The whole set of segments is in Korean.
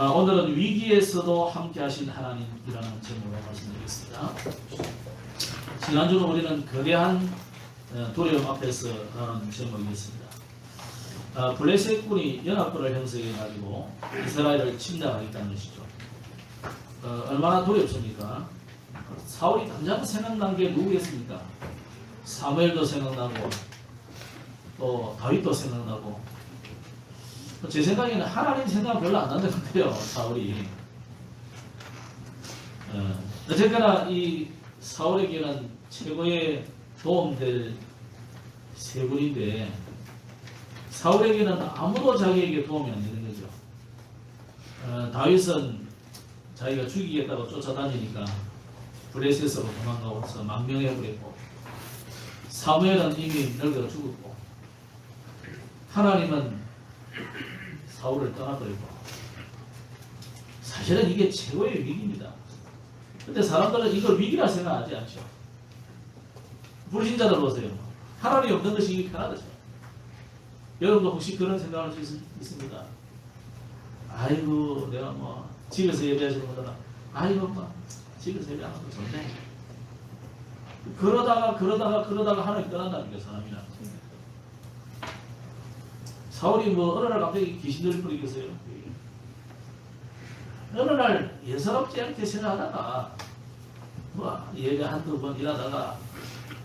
오늘은 위기에서도 함께 하신 하나님이라는 제목으로 말씀드리겠습니다. 지난주는 우리는 거대한 두려움 앞에서 하는 제목이었습니다. 블레셋군이 연합군을 형성해가지고 이스라엘을 침략하겠다는 것이죠. 얼마나 두렵습니까? 사울이 당장 생각난 게 누구겠습니까? 사무엘도 생각나고 또 다윗도 생각나고, 제 생각에는 하나님 생각 별로 안 나는 것 같아요, 사울이. 어쨌거나 이 사울에게는 최고의 도움될 세 분인데, 사울에게는 아무도 자기에게 도움이 안 되는 거죠. 다윗은 자기가 죽이겠다고 쫓아다니니까 블레셋으로 도망가고서 망명해버렸고, 사무엘은 이미 늙어 죽었고, 하나님은 사울을 떠나버리고. 사실은 이게 최고의 위기입니다. 근데 사람들은 이걸 위기라 생각하지 않죠. 불신자들 보세요. 하나님이 없는 것이 이게 편하죠. 여러분도 혹시 그런 생각할 수 있습니다. 아이고, 내가 뭐 집에서 예배하시는 분들은 아이고, 뭐 집에서 예배하는 거 좋네. 그러다가 하나님 떠난다는 게 사람이라. 사울이 뭐 어느 날 갑자기 귀신들이 뿌리겠어요. 어느 날 예사롭지 않게 생각하다가 뭐 예배 한두 번 일하다가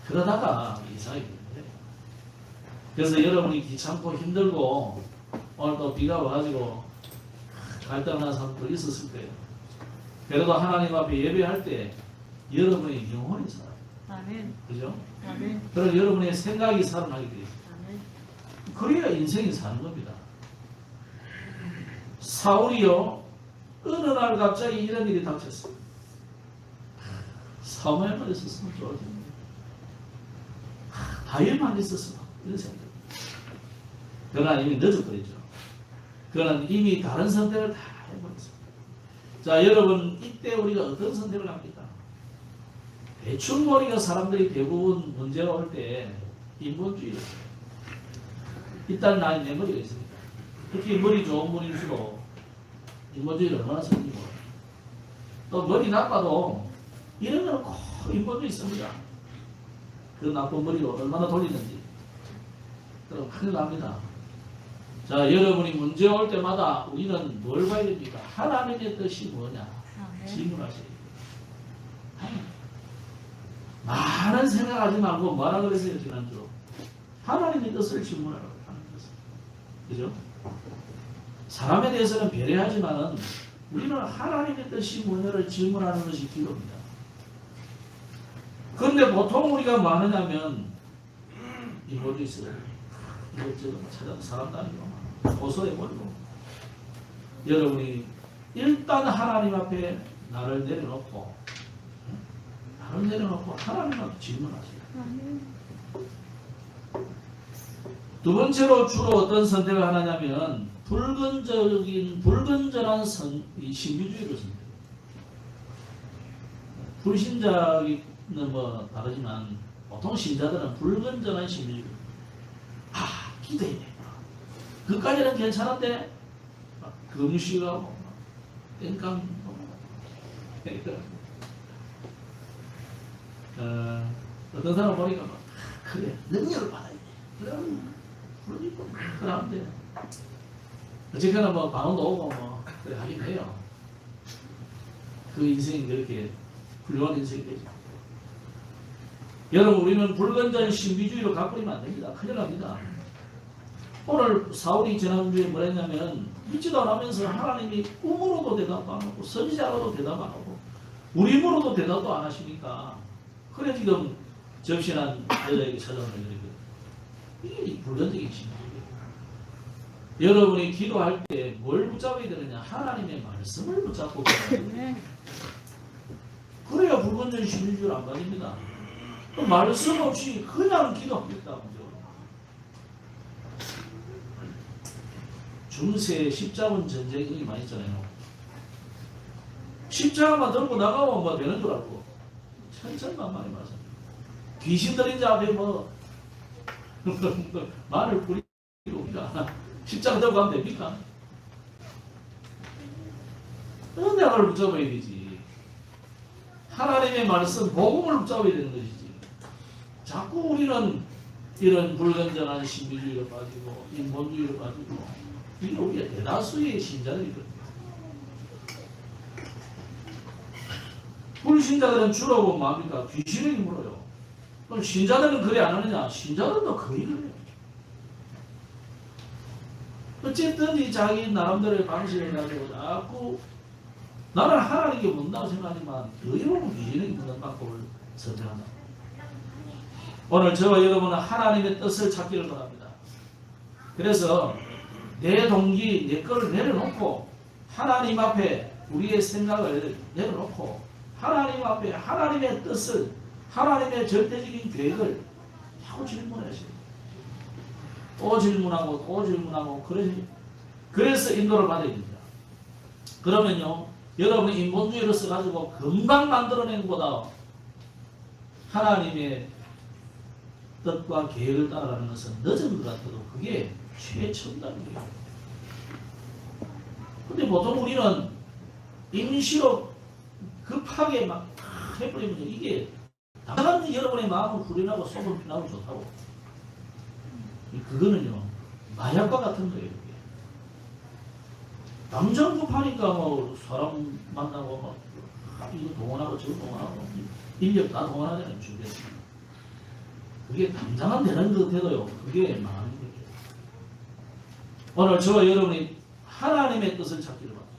그러다가 이상하게 되는데, 그래서 여러분이 귀찮고 힘들고 오늘 또 비가 와가지고 갈등하는 사람도 있었을 거예요. 그래도 하나님 앞에 예배할 때 여러분의 영혼이 살아요. 아멘. 그죠? 아멘. 그럼 여러분의 생각이 살아나게 돼요. 아멘. 그래야 인생이 사는 겁니다. 사울이요, 어느 날 갑자기 이런 일이 닥쳤어요. 사무엘만 있었으면 좋아졌는데, 다윗만 있었으면, 이런 생각. 그러나 이미 늦어버렸죠. 그러나 이미 다른 선택을 다 해버렸어요. 자, 여러분, 이때 우리가 어떤 선택을 합니까? 대충 머리가 사람들이 대부분 문제가 올 때 인본주의예요. 일단 나의 내 머리가 있습니다. 특히 머리 좋은 분일수록 인본주의를 얼마나 섬기고, 또 머리 나빠도 이런 거는 꼭 인본주의 있습니다. 그 나쁜 머리로 얼마나 돌리는지. 그럼 큰일 납니다. 자, 여러분이 문제 올 때마다 우리는 뭘 봐야 됩니까? 하나님의 뜻이 뭐냐? 질문하셔야 돼요. 많은 생각하지 말고 뭐라 그랬어요, 지난주? 하나님의 뜻을 질문하라고 하는 것은. 그죠? 사람에 대해서는 배려하지만은 우리는 하나님의 뜻이 뭐냐를 질문하는 것이 기도입니다. 그런데 보통 우리가 뭐 하느냐면, 이 뭐도 있어요. 이것저것 찾아서 사람도 아니고 고소해버리고. 여러분이 일단 하나님 앞에 나를 내려놓고 하나님 앞에 질문하세요. 두 번째로 주로 어떤 선택을 하느냐면 불건전한 신비주의를 선택해요. 불신자는 뭐 다르지만 보통 신자들은 불건전한 신비주의. 기도해야 돼. 그까지는 괜찮은데 금식하고 땡깡 어떤 사람 보니까 그래 능력을 받아야 돼. 그러는데 어쨌거나 뭐 방언도 오고 뭐 그래 하긴 해요. 그 인생이 그렇게 훌륭한 인생이 되죠. 여러분, 우리는 불건전 신비주의로 가버리면 안 됩니다. 큰일 납니다. 오늘 사울이 지난주에 뭐라 했냐면, 믿지도 않으면서 하나님이 꿈으로도 대답도 안 하고 선지자로도 대답 안 하고 우리 힘으로도 대답도 안 하시니까, 그래 지금 접신한 여자에게 찾아오는 거예요. 이게 불건전의 신비주의예요. 여러분이 기도할 때 뭘 붙잡아야 되느냐? 하나님의 말씀을 붙잡고 기도해야 그래야 불건전 신비주의를 안 가집니다. 말씀 없이 그냥 기도하겠다. 중세 십자군 전쟁이 많이 있잖아요. 십자가만 들고 나가면 뭐 되는 줄 알고 천천만만히 말씀. 귀신들인 자 앞에 뭐 말을 뿌리고 십자가 들고 가면 됩니까? 언약을 붙잡아야 되지. 하나님의 말씀, 복음을 붙잡아야 되는 것이지. 자꾸 우리는 이런 불건전한 신비주의로 빠지고 인본주의로 빠지고 이게 우리가 대다수의 신자들이거든요. 불신자들은 주로 보면 뭡니까? 귀신에게 물어요. 그럼 신자들은 그래 안 하느냐? 신자들도 거의 그래요. 어쨌든 이 자기 나름대로의 방식을 가지고 자꾸 나는 하나님께 묻는다고 생각하지만 의로운 귀신에게 묻는 방법을 선택한다. 오늘 저와 여러분은 하나님의 뜻을 찾기를 바랍니다. 그래서 내 동기, 내 거를 내려놓고 하나님 앞에 우리의 생각을 내려놓고 하나님 앞에 하나님의 뜻을, 하나님의 절대적인 계획을 자꾸 질문하셔요. 또 질문하고 또 질문하고 그래서 인도를 받아야 됩니다. 그러면요, 여러분이 인본주의를 써가지고 금방 만들어내는 것보다 하나님의 뜻과 계획을 따라가는 것은 늦은 것 같아도 그게 최첨단이에요. 근데 보통 우리는 임시로 급하게 막 해버리면 이게 당장 여러분의 마음을 후련하고 속을 편하고 좋다고. 그거는요 마약과 같은 거예요. 당장 급하니까 뭐 사람 만나고 막 이거 동원하고 저거 동원하고 인력 다 동원하잖아요. 준비해서. 그게 당장은 되는 것 같아도요 그게 많은 거죠. 오늘 저와 여러분이 하나님의 뜻을 찾기를 바랍니다.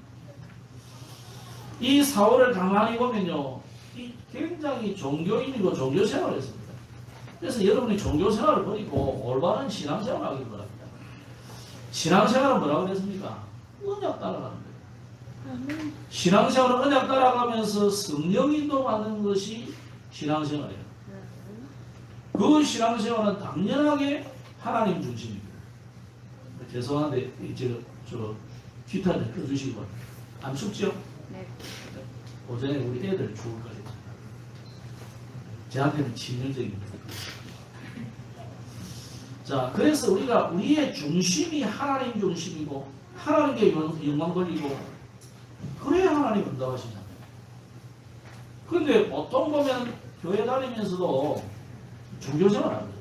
이 사월을 가만히 보면요 굉장히 종교인이고 종교생활을 했습니다. 그래서 여러분이 종교생활을 버리고 올바른 신앙생활을 하기를 바랍니다. 신앙생활은 뭐라고 그랬습니까? 언약 따라가는 거예요. 신앙생활은 언약 따라가면서 성령인도 받는 것이 신앙생활이에요. 그 신앙생활은 당연하게 하나님 중심입니다. 죄송한데 저 퀴타를 껴주시기 바랍니다. 안 춥죠? 네. 오전에 우리 애들 죽을 거예요. 저한테는 치명적입니다. 자, 그래서 우리가 우리의 중심이 하나님 중심이고 하나님께 영광 돌리고 그래야 하나님 응답하시잖아요. 그런데 보통 보면 교회 다니면서도 종교생활 안 해요.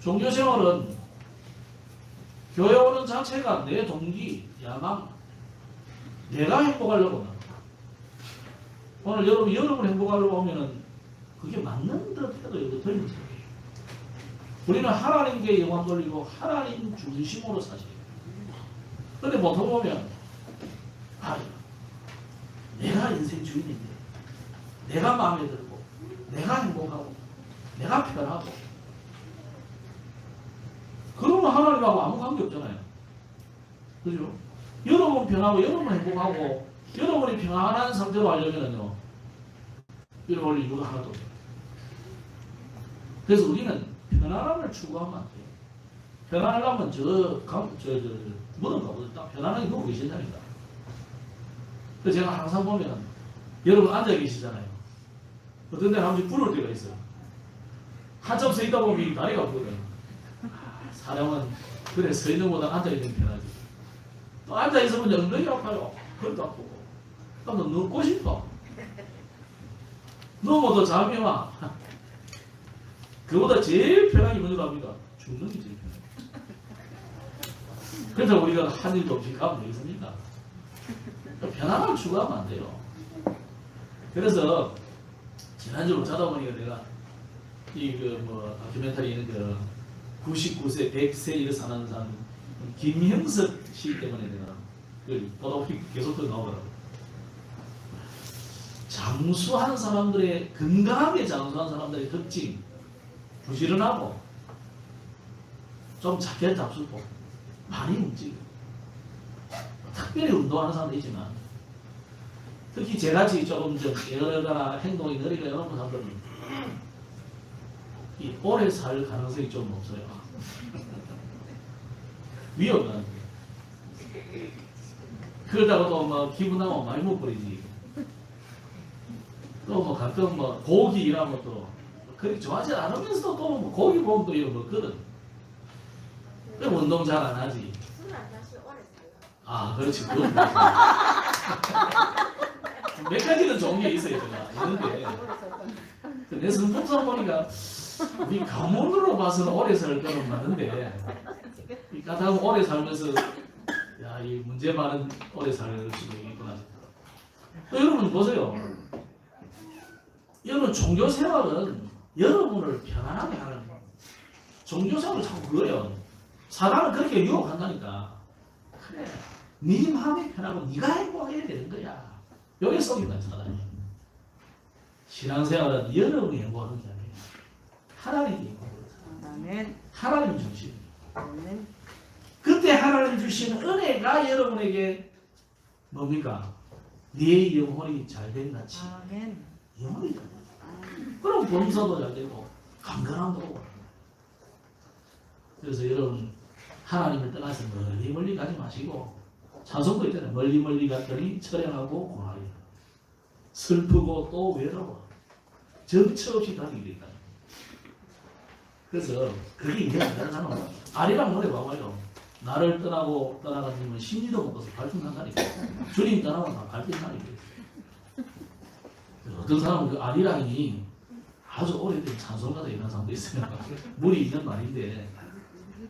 종교생활은 교회 오는 자체가 내 동기, 야망, 내가 행복하려고 합니다. 오늘 여러분 행복하려고 하면은 그게 맞는 듯 해도 이거 틀린 소리예요. 우리는 하나님께 영광 돌리고 하나님 중심으로 사셔요. 그런데 보통 보면 내가 인생 주인인데 내가 마음에 들고 내가 행복하고 내가 편하고 그러면 하나님하고 아무 관계 없잖아요. 그죠? 여러분 편하고 여러분 행복하고 여러분이 평안한 상태로 하려면요 여러분 이유가 하나도 없어요. 그래서 우리는 편안함을 추구하면 안 돼요. 편안하려면 뭐든가 딱 편안하게 누워 계신다니까. 그래서 제가 항상 보면 여러분 앉아 계시잖아요. 어떤 데는 한 번씩 부를 때가 있어요. 한참 서 있다 보면 다리가 아프거든. 사람은 그래 서 있는 것보다 앉아 있는 게 편하지. 또 앉아 있으면 엉덩이 아파요. 그것도 아프고. 그럼 눕고 싶어. 누우면 더 잠이 와. 그보다 제일 편하게 뭔지로 합니다. 죽는 게 제일 편해요. 그래서 우리가 한 일도 없이 가면 되겠습니까? 편안함을 추구하면 안 돼요. 그래서 지난주로 자다 보니까 내가 다큐멘터리는 99세, 100세 이래 사는 사람 김형석 씨 때문에 내가 보다 보니 계속 또 나오더라고요. 장수하는 사람들의 건강하게 장수하는 사람들의 특징 부지런하고 좀 작게 잡수고 많이 움직이고 특별히 운동하는 사람도 있지만 특히 제같이 조금 여러가나 행동이 느리고 이런 사람들은 이 오래 살 가능성이 좀 없어요. 위험한 그러다가 또 뭐 기분 나면 많이 못 버리지. 또 뭐 가끔 뭐 고기 이런 것도 그렇게 좋아하지 않으면서도 또 뭐 고기 보면 또 이런 거 먹거든. 운동 잘 안 하지. 술 안 마시면 오래 살아. 아, 그렇지. 그건 몇 가지는 좋은 게 있어요. 제가 있는데 내 성품상 보니까 우리 가문으로 봐서는 오래 살 거는 맞는데 이 까닭은 오래 살면서 야, 이 문제 많은 오래 살 수도 있구나. 여러분 보세요. 여러분 종교 생활은 여러분을 편안하게 하는 거예요. 종교 생활을 자꾸 그거예요. 사람은 그렇게 유혹한다니까. 그래, 네 마음이 편하고 네가 행복해야 되는 거야. 여기 속인다 사람이. 신앙생활은 여러분이 행복하는 게 아니에요. 하나님이 행복해요. 하나님 중심. 그때 하나님 주시는 은혜가 여러분에게 뭡니까? 네 영혼이 잘된 같이. 영혼이 잘 된. 그럼 범사도 잘 되고 강건함도 오고. 그래서 여러분 하나님을 떠나서 멀리 멀리 가지 마시고 찬송도 있잖아요. 멀리 멀리 갔더니 처량하고 고나리 슬프고 또 외로워 정처 없이 가게 됐다. 그래서 그게 이해가 안 되는 사람은 아리랑 노래 봐봐요. 나를 떠나고 떠나간 님은 심리도 못 가서 발전한다니까. 주님 떠나고 나 발전하니까. 어떤 사람은 그 아리랑이 아주 오래된 찬송가도 있는 사람도 있어요. 물이 있는 말인데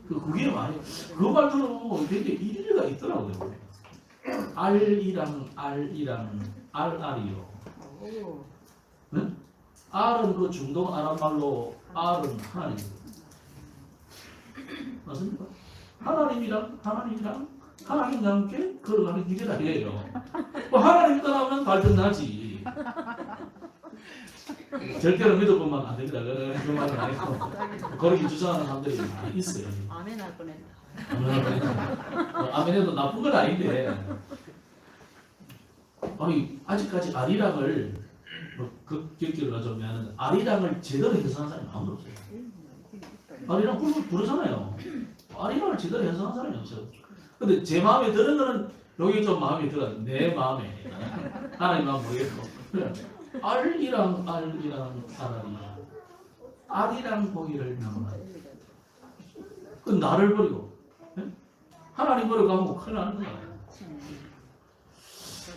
그게 많이 그 말 들어보면 되게 일리가 있더라고요. 알이랑 알이요. 네? 알은 그 중동 아랍 말로 알은 하나님. 맞습니까? 하나님이랑 하나님과 함께 걸어가는 길이라 해요. 뭐 하나님 떠나면 발전하지. 절대로 믿을 것만 안 됩니다. 그 말은 아니고 그렇게 주장하는 사람들이 많이 있어요. 아멘 할 뻔했다. 아멘해도 나쁜 건 아닌데 아니 아직까지 아리랑을 급격기를 가져오면 아리랑을 제대로 해석한 사람이 아무도 없어요. 아리랑 부르잖아요. 아리랑을 제대로 해석한 사람이 없어요. 근데 제 마음에 드는 거는 여기 좀 마음에 들어요. 내 마음에 하나님 마음 모르겠고 알이랑 아리랑 보기를 명하다. 그 나를 버리고 하나님 버리고 가면 큰일 나는 거야.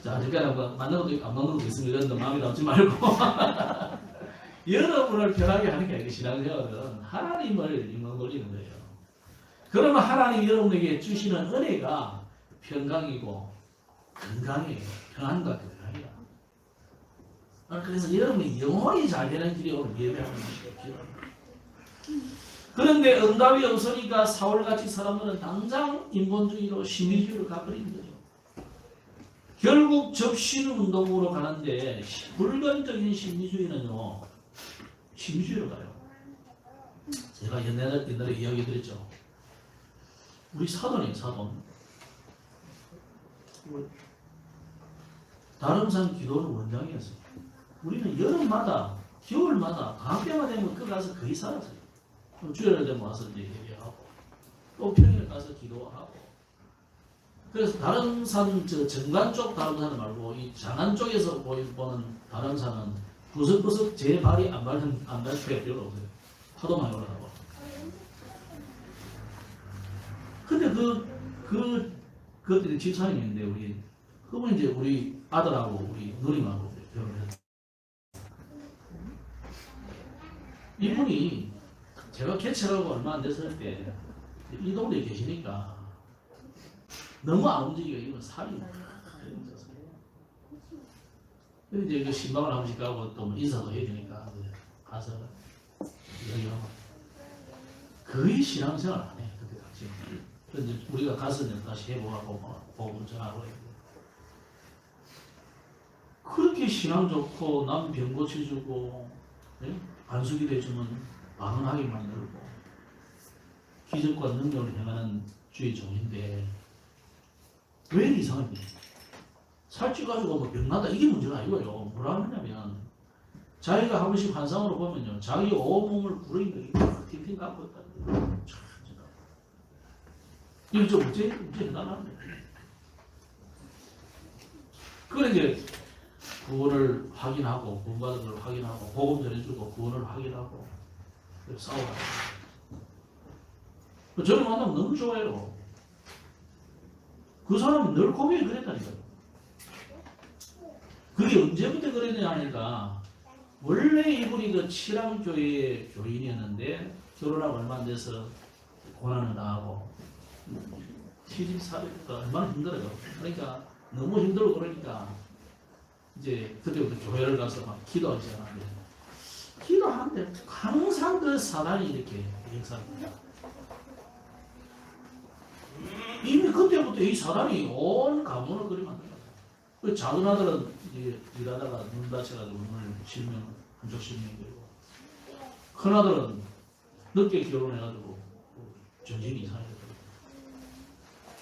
자, 그러니까 맞는 것도 있고 안 맞는 것도 있으면 이런 데 마음에 담지 말고 여러분을 편하게 하는 게 아니고 신앙생활은 하나님을 영광 돌리는 거예요. 그러면 하나님 여러분에게 주시는 은혜가 평강이고 건강이에요. 평안과 건강이야. 그래서 여러분이 영혼이 잘 되는 길이 오늘 예배하는 것이죠. 그런데 응답이 없으니까 사울같이 사람들은 당장 인본주의로 심리주의로 가버리는 거죠. 결국 접신 운동으로 가는데 불건적인 심리주의는요. 심리주의로 가요. 제가 옛날에 이야기 드렸죠. 우리 사돈이에요. 사돈. 다름산 기도는 원장이었어요. 우리는 여름마다 겨울마다 강병가 되면 그 가서 거의 살았어요. 주일날 되면 와서 이제 얘기하고 또 평일에 가서 기도하고. 그래서 다름산 저 정관 쪽 다름산은 말고 이 장안 쪽에서 보는 다름산은 구석구석 제 발이 안 닿을 필요가 없어요. 파도 많이 올라가고. 근데 그때 집사님이 있는데 그분이 이제 우리 아들하고 우리 누님하고 결혼을 했어요. 이분이 제가 개척하고 얼마 안 됐을 때 이 동네에 계시니까 너무 안 움직이고 이건 살이 있었어요. 근데 이제 그 신방을 한 번씩 가고 또 인사도 해야 되니까 가서 이야기하고 거의 신앙생활 안 해. 그때 당시. 그래서 이제 우리가 가서 다시 해보고 복음 전하고 그렇게 신앙 좋고 남 병 고쳐주고 반수기 돼주면 반응하게 만들고 기적과 능력을 행하는 주의 종인데 왜 이상합니까? 살찌가지고 뭐 병나다 이게 문제가 아니고요. 뭐라 하냐면 자기가 한 번씩 환상으로 보면요. 자기 온몸을 구렁이가 팅팅 감고 있다는 거예요. 이거 좀 문제 대단한데. 그걸 이제 구원을 확인하고 구원받은 걸 확인하고 복음 전해주고 구원을 확인하고 싸우라. 저를 만나면 너무 좋아요. 그 사람이 늘 고백이 그랬다니까요. 그게 언제부터 그랬냐 하니까 원래 이분이 그 칠암교회의 교인이었는데 결혼하고 얼마 안 돼서 고난을 당하고 시집 살이니까 얼마나 힘들어요. 그러니까 너무 힘들고 그러니까 이제 그때부터 교회를 가서 막 기도하기 시작하는데 기도하는데 항상 그 사단이 이렇게 역사합니다. 이미 그때부터 이 사단이 온 가문을 그리 만들었어요. 그 작은 아들은 이제 일하다가 눈 다쳐가지고 눈을 실명, 한쪽 실명이 되고 큰 아들은 늦게 결혼해가지고 전신이 이상해졌어요.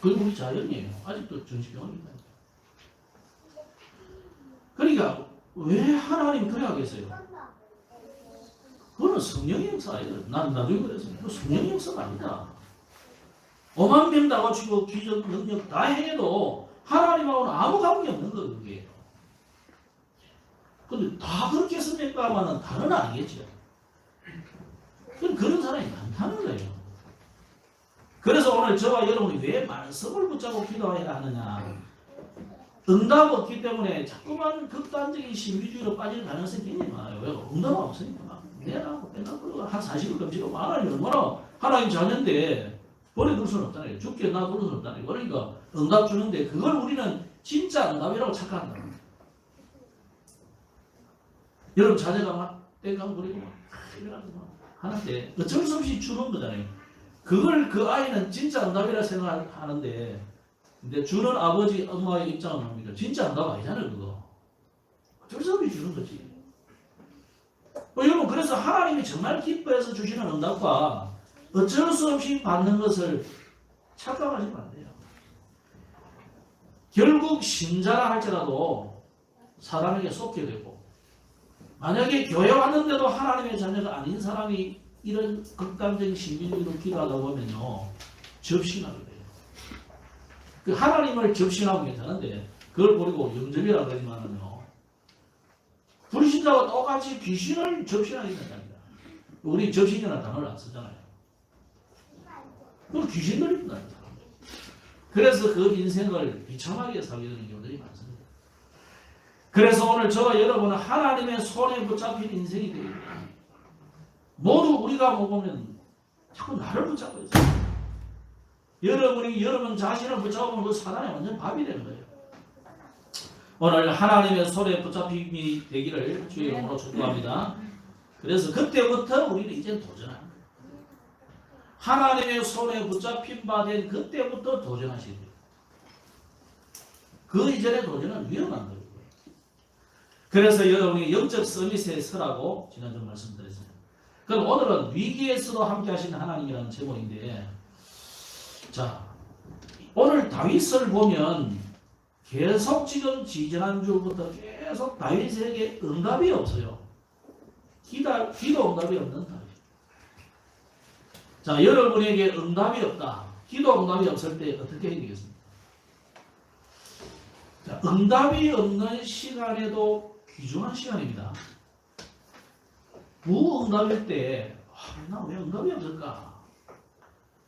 그게 우리 자연이에요. 아직도 전신병원입니다. 그러니까 왜 하나님 그래 하겠어요? 그거는 성령의 역사 아니에요. 난 나중에 그랬어요. 그거 성령의 역사가 아니다. 5만 명 다 갖추고 기적 능력 다 해도 하나님하고는 아무 관계 없는 거 그게. 근데 다 그렇게 했습니까만은 다는 아니겠죠. 그런 사람이 많다는 거예요. 그래서 오늘 저와 여러분이 왜 말씀을 붙잡고 기도해야 하느냐. 응답 없기 때문에 자꾸만 극단적인 신비주의로 빠질 가능성이 굉장히 많아요. 왜? 응답 없으니까. 내라고 맨날 그러고 한 40일 금지고 하나님 얼마나 하나님 자녀인데 버려둘 수는 없잖아요. 죽게 놔둘 수는 없잖아요. 그러니까 응답 주는데 그걸 우리는 진짜 응답이라고 착각한다. 여러분 자녀가 막 땡깡 부리고 막 이래가지고 하는데 어쩔 수 없이 주는 거잖아요. 그걸 그 아이는 진짜 응답이라 생각하는데 근데 주는 아버지 엄마의 입장은 뭡니까? 진짜 응답 아니잖아요. 그거 어쩔 수 없이 주는 거지. 여러분 그래서 하나님이 정말 기뻐해서 주시는 응답과 어쩔 수 없이 받는 것을 착각하시면 안 돼요. 결국 신자라 할지라도 사람에게 속게 되고 만약에 교회 왔는데도 하나님의 자녀가 아닌 사람이 이런 극단적인 신비주의로 기도하다 보면요 접신하게 돼요. 그 하나님을 접신하고 괜찮은데 그걸 버리고 영접이라고 그러지만은요 불신자와 똑같이 귀신을 접신하게 된답니다. 우리 접신이라는 단어를 안 쓰잖아요. 그 귀신들입니다. 그래서 그 인생을 비참하게 살게 되는 경우들이 많습니다. 그래서 오늘 저와 여러분은 하나님의 손에 붙잡힌 인생이 되겠다. 모두 우리가 보면 자꾸 나를 붙잡고 있어요. 여러분이 여러분 자신을 붙잡으면 그 사단에 완전 밥이 되는 거예요. 오늘 하나님의 손에 붙잡힘이 되기를 주의 이름으로 축복합니다. 그래서 그때부터 우리는 이제 도전합니다. 하나님의 손에 붙잡힌 바 된 그때부터 도전하시는 거예요. 그 이전의 도전은 위험한 거예요. 그래서 여러분이 영적 서밋에 서라고 지난주 말씀드렸습니다. 그럼 오늘은 위기에서도 함께 하시는 하나님이라는 제목인데 자 오늘 다윗을 보면 계속 지금 지지난주부터 계속 다윗에게 응답이 없어요. 기도 응답이 없는 다윗. 자, 여러분에게 응답이 없다. 기도 응답이 없을 때 어떻게 해야 되겠습니까? 자, 응답이 없는 시간에도 귀중한 시간입니다. 무응답일 때, 나 왜 응답이 없을까?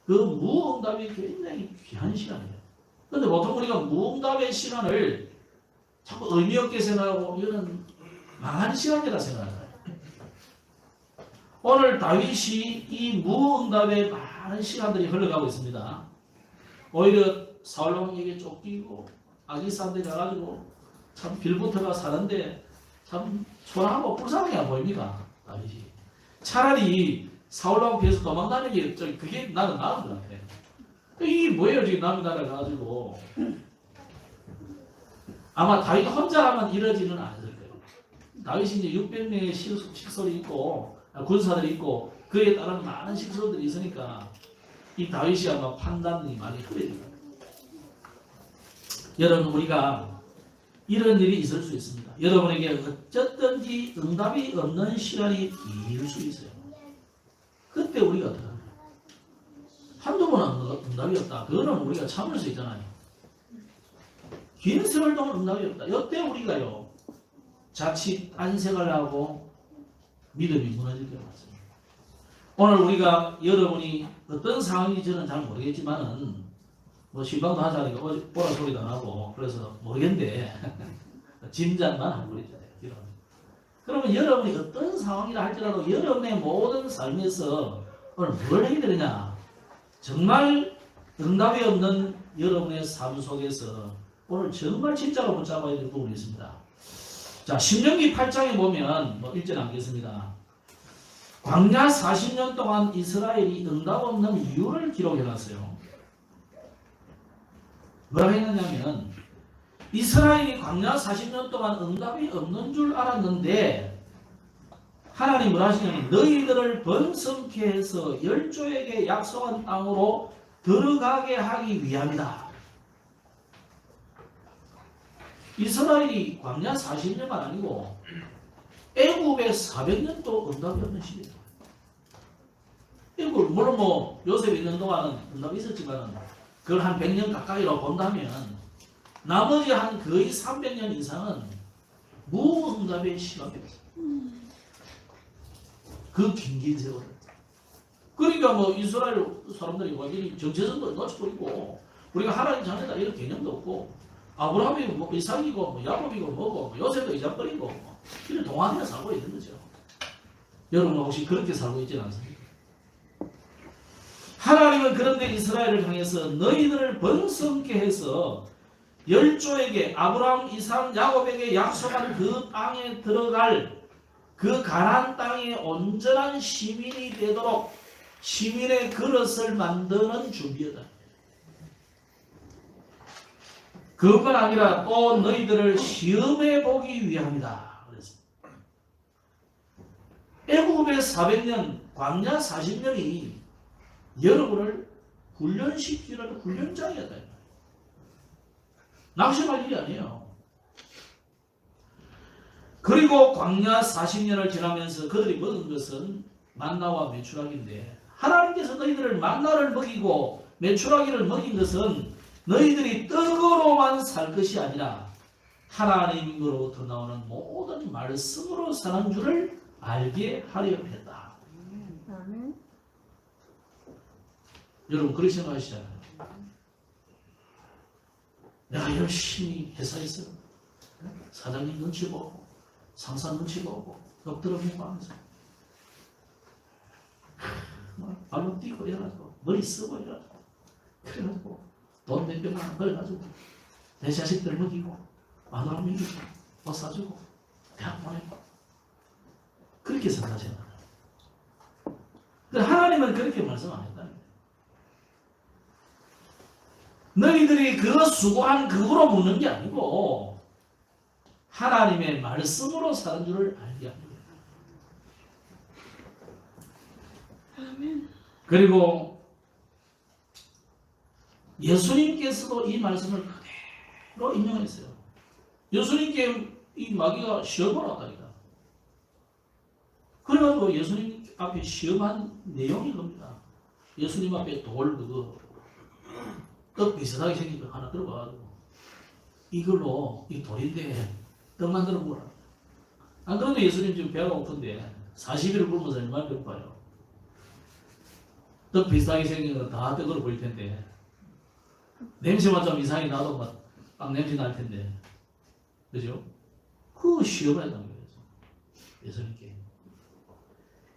그 무응답이 굉장히 귀한 시간이에요. 근데 보통 우리가 무응답의 시간을 자꾸 의미 없게 생각하고 이거는 망한 시간이라 생각하잖아요. 오늘 다윗이 이 무응답에 많은 시간들이 흘러가고 있습니다. 오히려 사울 왕에게 쫓기고 아기스한테 가가지고 참 빌부터가 사는데 참 초라하고 불쌍해 보입니까? 다윗이. 차라리 사울 왕 뒤에서 도망다니는 게 그게 나는 나은 것 같아. 이게 뭐예요 지금 남의 나라에 가가지고. 아마 다윗 혼자라면 이러지는 않을 거예요. 다윗이 이제 600명의 식솔이 있고 군사들이 있고 그에 따른 많은 식솔들이 있으니까 이 다윗이 아마 판단이 많이 흐려집니다. 여러분 우리가 이런 일이 있을 수 있습니다. 여러분에게 어쨌든지 응답이 없는 시간이 길 수 있어요. 그때 우리가 어떡합니까? 한두 번은 응답이 없다. 그거는 우리가 참을 수 있잖아요. 긴 세월 동안 응답이 없다. 이때 우리가요 자칫 안색을 하고 믿음이 무너질 경우가 있습니다. 오늘 우리가 여러분이 어떤 상황인지 저는 잘 모르겠지만은 뭐 실망도 하지 않으니까 오라 소리도 안 하고 그래서 모르겠는데 짐작만 하고 그러잖아요. 그러면 여러분이 어떤 상황이라 할지라도 여러분의 모든 삶에서 오늘 뭘 해야 되느냐? 정말 응답이 없는 여러분의 삶 속에서 오늘 정말 진짜로 붙잡아야 될 부분이 있습니다. 자, 신명기 8장에 보면 뭐 읽지 않겠습니다. 광야 40년 동안 이스라엘이 응답 없는 이유를 기록해놨어요. 뭐라고 했느냐면 이스라엘이 광야 40년 동안 응답이 없는 줄 알았는데 하나님 뭐라 하시냐면 너희들을 번성케 해서 열조에게 약속한 땅으로 들어가게 하기 위함이다. 이스라엘이 광야 40년만 아니고 애굽에 400년도 응답이 없는 시대예요. 애굽 물론 뭐 요셉이 있는 동안은 응답이 있었지만 그걸 한 100년 가까이로 본다면 나머지 한 거의 300년 이상은 무응답의 시간이었어요. 그 긴 세월을. 그러니까 뭐 이스라엘 사람들이 완전히 정체성도 놓쳐버리고 우리가 하나님 자녀다 이런 개념도 없고 아브라함이 뭐 이삭이고 뭐 야곱이고 뭐고 뭐 요셉도 이삭거리고 뭐 이런 동안에 살고 있는 거죠. 여러분 혹시 그렇게 살고 있지는 않습니까? 하나님은 그런데 이스라엘을 향해서 너희들을 번성케 해서 열조에게 아브라함, 이삭, 야곱에게 약속한 그 땅에 들어갈 그 가나안 땅의 온전한 시민이 되도록 시민의 그릇을 만드는 준비였다. 그것만 아니라 또 너희들을 시험해 보기 위함이다. 그랬습니다. 애굽의 400년, 광야 40년이 여러분을 훈련시키는 훈련장이었다. 낙심할 일이 아니에요. 그리고 광야 40년을 지나면서 그들이 먹은 것은 만나와 메추라기인데 하나님께서 너희들을 만나를 먹이고 메추라기를 먹인 것은 너희들이 떡으로만 살 것이 아니라 하나님으로부터 나오는 모든 말씀으로 사는 줄을 알게 하려 했다. 여러분 그렇게 생각하시잖아요. 내가 열심히 회사에서 사장님 눈치 보고 상사 눈치 보고 엎드려 공부하면서 발로 뛰고 이래가지고 머리 쓰고 이래가지고 그래가지고 돈 몇 백만 원 벌어가지고 내 자식들 먹이고 마누라 먹이고 옷 사주고 대학 보내고 그렇게 생각하잖아요. 하나님은 그렇게 말씀 안 했다는 거예요. 너희들이 그 수고한 그거로 묻는 게 아니고 하나님의 말씀으로 사는 줄을 알게 합니다. 그리고 예수님께서도 이 말씀을 그대로 인용했어요. 예수님께 이 마귀가 시험을 왔다니까. 그래가지고 예수님 앞에 시험한 내용이 겁니다. 예수님 앞에 돌 그거 떡 비슷하게 생긴 거 하나 들어가가지고 이걸로 이 돌인데 떡 만들어 먹어라. 안 그래도 예수님 지금 배가 고픈데 40일을 굶어서 얼마나 배고파요. 떡 비슷하게 생긴 거 다 떡으로 보일 텐데 냄새만 좀 이상하게 나도 막 빵 냄새 날 텐데 그죠? 그 시험을 했다는 거예요. 예수님께.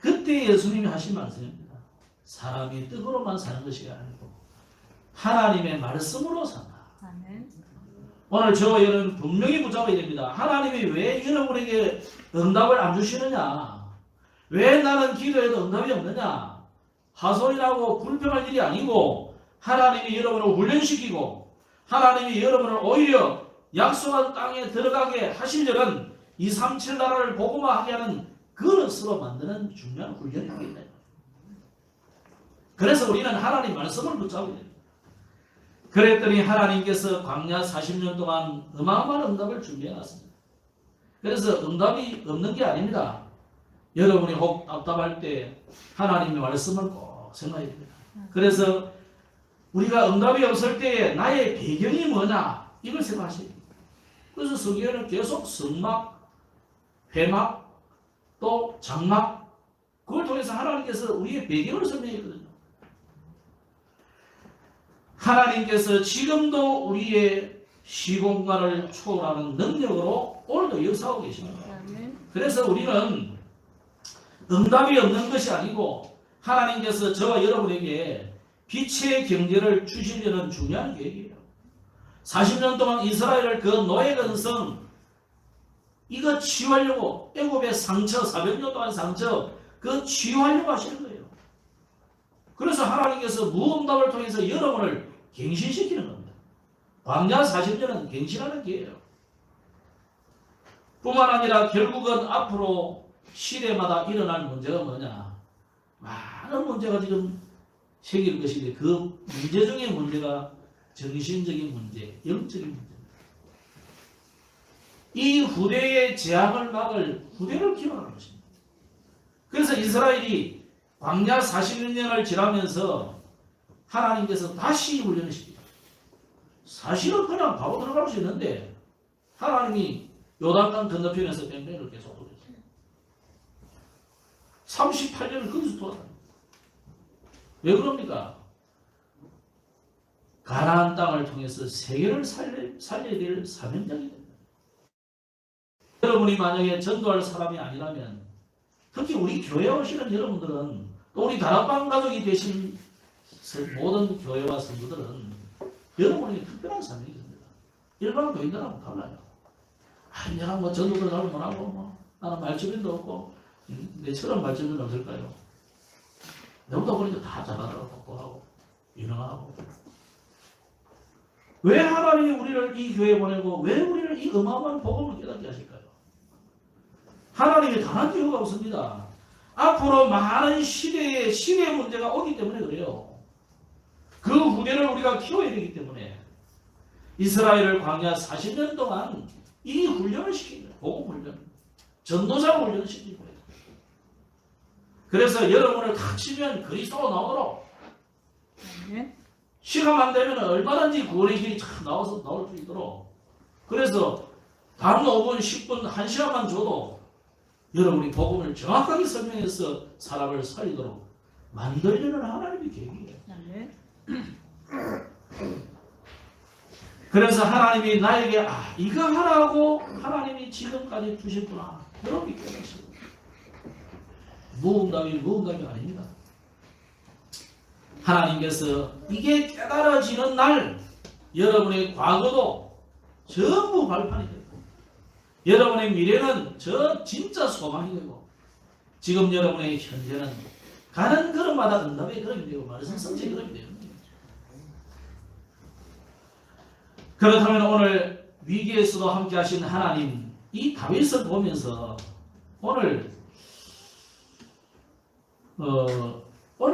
그때 예수님이 하신 말씀입니다. 사람이 떡으로만 사는 것이 아니고 하나님의 말씀으로 산다. 오늘 저 여러분 분명히 붙잡아야 됩니다. 하나님이 왜 여러분에게 응답을 안 주시느냐? 왜 나는 기도해도 응답이 없느냐? 하소연하고 불평할 일이 아니고 하나님이 여러분을 훈련시키고 하나님이 여러분을 오히려 약속한 땅에 들어가게 하시려는 2, 3, 7 나라를 복음화하게 하는 그릇으로 만드는 중요한 훈련입니다. 그래서 우리는 하나님 말씀을 붙잡아야 됩니다. 그랬더니 하나님께서 광야 40년 동안 어마어마한 응답을 준비해놨습니다. 그래서 응답이 없는 게 아닙니다. 여러분이 혹 답답할 때 하나님의 말씀을 꼭 생각해야 됩니다. 그래서 우리가 응답이 없을 때에 나의 배경이 뭐냐 이걸 생각하셔야 됩니다. 그래서 성경에는 계속 성막, 회막, 또 장막 그걸 통해서 하나님께서 우리의 배경을 설명했거든요. 하나님께서 지금도 우리의 시공간을 초월하는 능력으로 오늘도 역사하고 계십니다. 그래서 우리는 응답이 없는 것이 아니고 하나님께서 저와 여러분에게 빛의 경제를 주시려는 중요한 계획이에요. 40년 동안 이스라엘을 그 노예 근성 이거 치유하려고 애굽의 상처 400년 동안 상처 그 치유하려고 하시는 거예요. 그래서 하나님께서 무응답을 통해서 여러분을 갱신시키는 겁니다. 광야 40년은 갱신하는 기회예요. 뿐만 아니라 결국은 앞으로 시대마다 일어날 문제가 뭐냐. 많은 문제가 지금 생길 것인데 그 문제 중에 문제가 정신적인 문제, 영적인 문제입니다. 이 후대의 제약을 막을 후대를 기원하는 것입니다. 그래서 이스라엘이 광야 40년을 지나면서 하나님께서 다시 훈련을 시킵니다. 사실은 그냥 바로 들어갈 수 있는데 하나님이 요단강 건너편에서 뺑뺑이를 계속 돌렸어요. 38년을 거기서 돌아다닙니다. 왜 그럽니까? 가나안 땅을 통해서 세계를 살려야 될 사명장이 됩니다. 여러분이 만약에 전도할 사람이 아니라면 특히 우리 교회에 오시는 여러분들은 또 우리 다락방 가족이 되신 모든 교회와 성도들은 여러분에게 특별한 사명이 있습니다. 일반 교인들하고 달라요. 내가 뭐 전도도 잘 못하고 뭐 나는 말주변도 없고 내처럼 말주변은 없을까요? 너보다 보니까 다 잘하더라고 똑똑하고 유능하고 왜 하나님이 우리를 이 교회에 보내고 왜 우리를 이 어마어마한 복음을 깨닫게 하실까요? 하나님이 단한 이유가 없습니다. 앞으로 많은 시대의 문제가 오기 때문에 그래요. 그 후대를 우리가 키워야 되기 때문에 이스라엘을 광야 40년 동안 이 훈련을 시킨 거예요. 복음 훈련. 전도자 훈련을 시킨 거예요. 그래서 여러분을 닥치면 그리스도로 나오도록 시간 안 되면 얼마든지 구원의 길이 참 나올 수 있도록 그래서 단 5분, 10분, 1시간만 줘도 여러분이 복음을 정확하게 설명해서 사람을 살리도록 만들려는 하나님의 계획이에요. 그래서 하나님이 나에게 이거 하라고 하나님이 지금까지 주셨구나. 여러분이 깨닫습니다. 무응답이 아닙니다. 하나님께서 이게 깨달아지는 날 여러분의 과거도 전부 발판이 되고 여러분의 미래는 진짜 소망이 되고 지금 여러분의 현재는 가는 걸음마다 응답의 걸음이 되고 말씀 성취의 걸음이 되는 거예요. 그렇다면 오늘 위기에서도 함께 하신 하나님 이 다윗을 보면서 오늘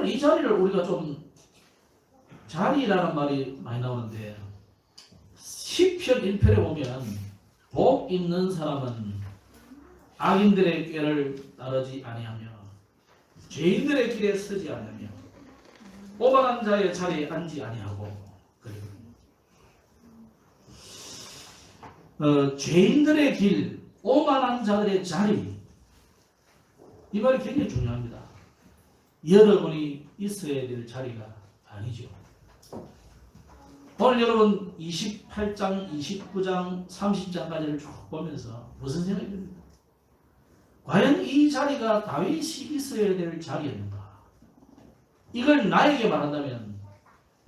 이 자리를 우리가 좀 자리라는 말이 많이 나오는데 시편 1편에 보면 복 있는 사람은 악인들의 꾀를 따르지 아니하며 죄인들의 길에 서지 아니하며 오만한 자의 자리에 앉지 아니하고 죄인들의 길, 오만한 자들의 자리 이 말이 굉장히 중요합니다. 여러분이 있어야 될 자리가 아니죠. 오늘 여러분 28장, 29장, 30장까지를 쭉 보면서 무슨 생각이 듭니까? 과연 이 자리가 다윗이 있어야 될 자리였는가? 이걸 나에게 말한다면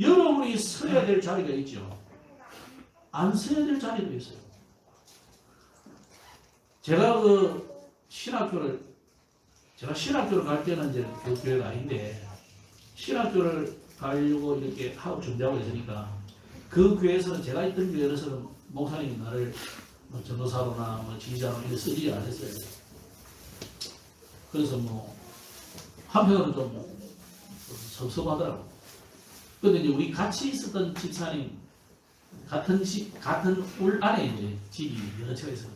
여러분이 서야 될 자리가 있죠. 안 서야 될 자리도 있어요. 제가 신학교를 갈 때는 이제 그 교회가 아닌데 신학교를 가려고 이렇게 하고 준비하고 있으니까 그 교회에서는 제가 있던 교회에서는 목사님이 나를 전도사로나 지휘자로 이렇게 쓰지 않았어요. 그래서 한편으로는 좀 섭섭하더라고. 근데 이제 우리 같이 있었던 집사님 같은 울 안에 이제 집이 여러 채가 있어요.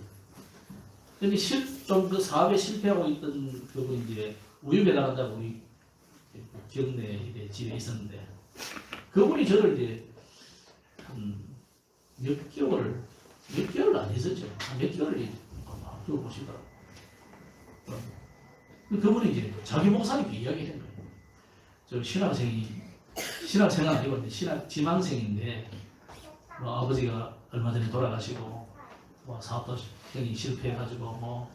근데 좀 그 사업에 실패하고 있던 그분이 이제 우유 배달한다고 우리 경내 집에 있었는데 그분이 저를 이제 몇 개월 안 있었죠. 몇 개월을 보시더라고요. 그분이 이제 자기 목사님께 이야기한 거예요. 저 신학생은 아니고 지망생인데 아버지가 얼마 전에 돌아가시고 뭐 사업도 형이 실패해가지고 뭐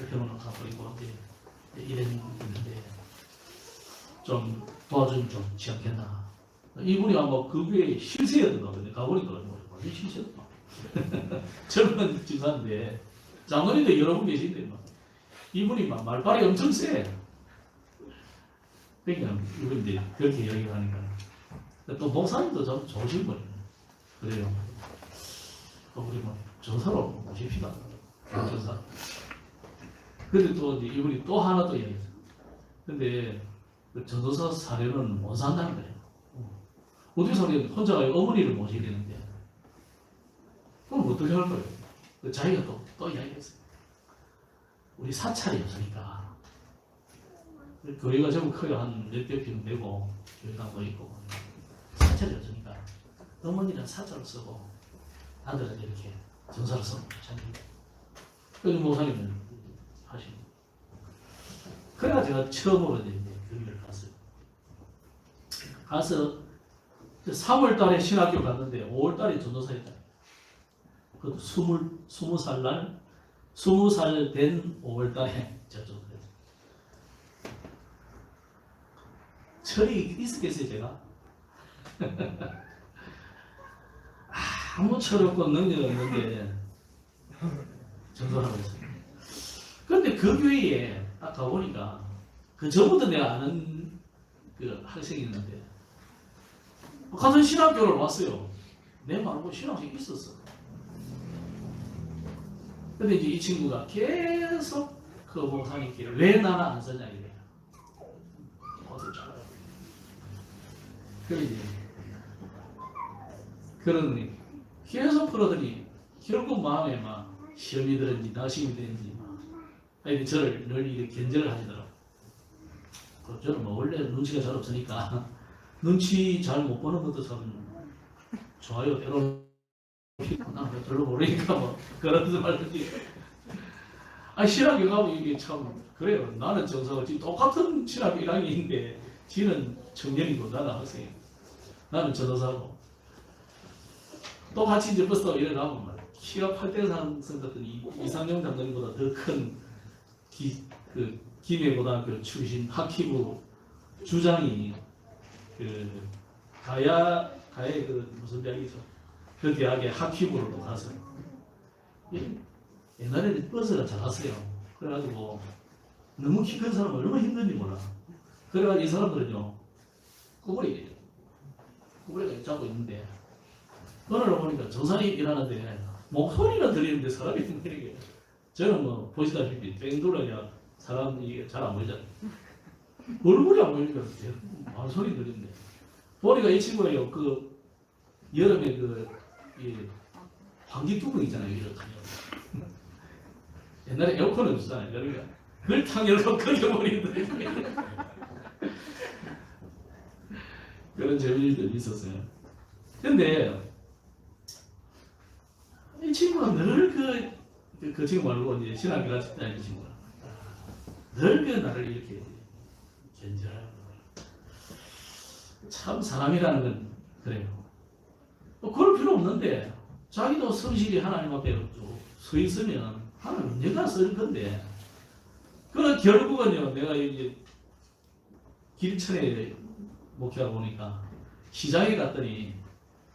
병원을 가고 있고 이제 이런 있는데 좀 도와주면 좋지 않겠나. 이분이 아마 그 교회 실세였던가 보네. 가보니까 완전 실세였다. 젊은 집사인데 장로님도 여러 분 계신데 막 이분이 막 말발이 엄청 세. 그러니까 이분 이제 그렇게 이야기하니까 또 목사님도 좀 좋으신 분이에요. 그래요. 우리 뭐 전사로 모십시다. 전사. 근데 또 이제 이분이 또 하나 또 이야기했어요. 근데 그 전도사 사례는 못 산다는 거예요. 어떻게 사례 혼자 어머니를 모셔야 되는데 그럼 어떻게 할 거예요? 자기가 또 이야기했어요. 우리 사찰이 없으니까 교회가 전부 커요. 한 몇백 평 되고 교회당도 있고 사찰이 없으니까 어머니는 사찰을 쓰고 아들은 이렇게 전사를 쓰고 괜찮습니다. 그래서 목사님은 하시고 그래가 제가 처음으로 이제 교회를 갔어요. 가서 3월 달에 신학교 갔는데 5월 달에 전도사였다. 그것도 20살 날 20살 된 5월 달에 저쪽 철이 있었겠어요, 제가? 아무 철 없고 능력 없는데 전도하고 있어요. 그런데 그 교회에 딱 가보니까 그 전부터 내가 아는 그 학생이 있는데 같은 신학교를 왔어요. 내 말고 신학생이 있었어. 근데 이제 이 친구가 계속 그 목사님께 왜 나는 안 쓰냐 이래요. 어떻게 잘해요. 그러니 그러더니 계속 풀어더니 결국 마음에 막 시험이 들었는지 낙심이 되는지 막 아니 저를 늘 이렇게 견제를 하시더라고요. 저는 뭐 원래 눈치가 잘 없으니까 눈치 잘 못 보는 것도 참 좋아요. 때로 난 별로 모르니까 뭐 그런 말든지. 아 신학교 가면 이게 참 그래요. 나는 정서가 지금 똑같은 신학교 1학년인데 지는 청년이고 나는 학생이고 나는 전도사고 또 같이 이제 버스 타고 일어나면 말 키가 8대상 같은 이상용 장로님보다 더 큰 김해고등학교 출신 학기부 주장이 그 가야의 그 무슨 대학이죠? 그 대학에 학기부로 가서 옛날에는 버스가 작았어요. 그래가지고 너무 키 큰 사람은 얼마나 힘든지 몰라. 그래가지고 이 사람들은요 구부리게 잡고 있는데 어느 날 보니까 전사님 일하는데 목소리는 들리는데 사람이 힘들게. 저는 뭐 보시다시피 뺑돌아야 사람이 잘 안 보이잖아요. 얼굴이 안 보이니까 말소리 들리는데 보니까 이 친구가요 그 여름에 이 환기 뚜껑 있잖아요. 이렇게 옛날에 에어컨은 없었잖아요. 그러니까 그걸 탁 열고 끓여버리는데 그런 재미들이 있었어요. 근데 이 친구가 늘 그 친구 말고 이제 신학교 같이 다니는 친구가 늘 그 나를 이렇게 견제하고 참 사람이라는 건 그래요. 그럴 필요 없는데 자기도 성실히 하나님 앞에 서 있으면 하나님 언젠가 쓸 건데 그러나 결국은요 내가 이제 길천에 목회하다 보니까 시장에 갔더니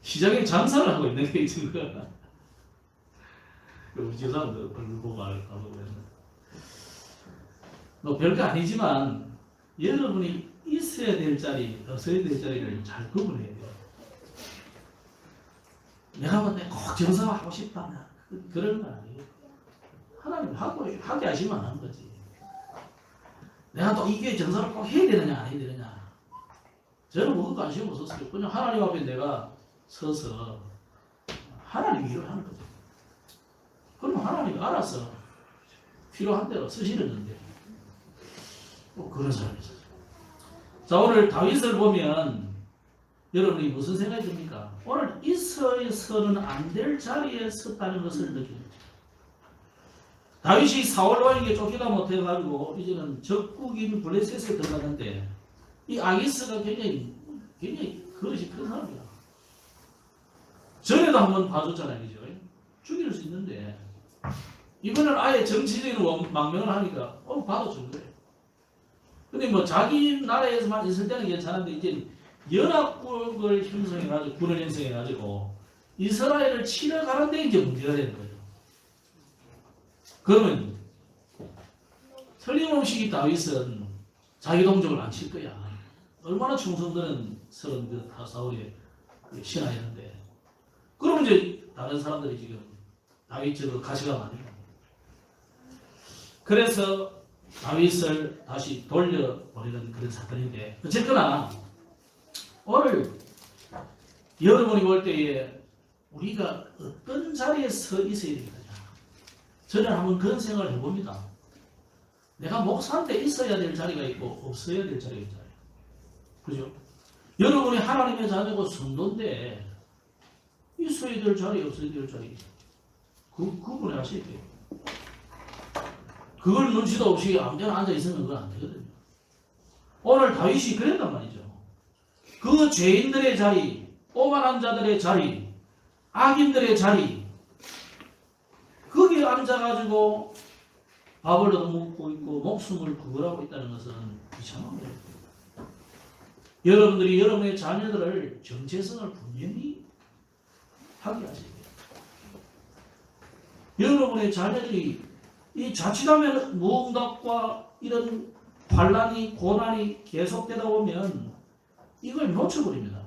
시장에 장사를 하고 있는 게 이 친구가 우리 집 사람들 얼굴 보고 가고 그랬는데 뭐 별거 아니지만 여러분이 있어야 될 자리, 없어야 될 자리를 잘 구분해야 돼요. 내가 꼭 정상화하고 싶다면 그런 건 아니에요. 하나님 하게 하시면 하는 거지. 내가 또 이게 정상을 꼭 해야 되느냐 안 해야 되느냐 저는 무슨 관심 없었어요. 그냥 하나님 앞에 내가 서서 하나님 일을 하는 거죠. 그럼 하나님이 알아서 필요한 대로 쓰시는데 뭐 그런 사람이 있어요. 자 오늘 다윗을 보면 여러분이 무슨 생각이 듭니까? 오늘 있어서는 안 될 자리에 섰다는 것을 느낍니다. 다윗이 사울 왕에게 쫓기다 못해가지고 이제는 적국인 블레셋에 들어갔는데 이 아기스가 굉장히 그릇이 큰 사람이야. 전에도 한번 봐줬잖아요, 그죠? 죽일 수 있는데 이거는 아예 정치적인 망명을 하니까 받아준 거예요. 근데 뭐 자기 나라에서만 있을 때는 괜찮은데 이제 연합국을 형성해가지고 군을 형성해가지고 이스라엘을 치러 가는데 이제 문제가 되는 거죠. 그러면 틀림없이 다윗은 자기 동족을 안 칠 거야. 얼마나 충성들은 서른 그 사울의 신하였는데. 그러면 이제 다른 사람들이 지금 다윗적으로 가시가 많이 나. 그래서 다윗을 다시 돌려보내는 그런 사건인데, 어쨌거나 오늘 여러분이 볼 때에 우리가 어떤 자리에 서 있어야 되느냐, 저는 한번 그런 생각을 해봅니다. 내가 목사한테 있어야 될 자리가 있고 없어야 될 자리가 있잖아요. 그죠? 여러분이 하나님의 자녀고 성도인데 있어야 될 자리, 없어야 될 자리, 구분해 하셔야 돼요. 그걸 눈치도 없이 아무데나 앉아 있으면 그건 안 되거든요. 오늘 다윗이 그랬단 말이죠. 그 죄인들의 자리, 오만한 자들의 자리, 악인들의 자리, 거기에 앉아가지고 밥을 얻어먹고 있고 목숨을 구걸하고 있다는 것은 이상한 거예요. 여러분들이 여러분의 자녀들을 정체성을 분명히 하게 하셔야 돼요. 여러분의 자녀들이 이 자칫하면 무응답과 이런 환난이, 고난이 계속되다 보면 이걸 놓쳐버립니다.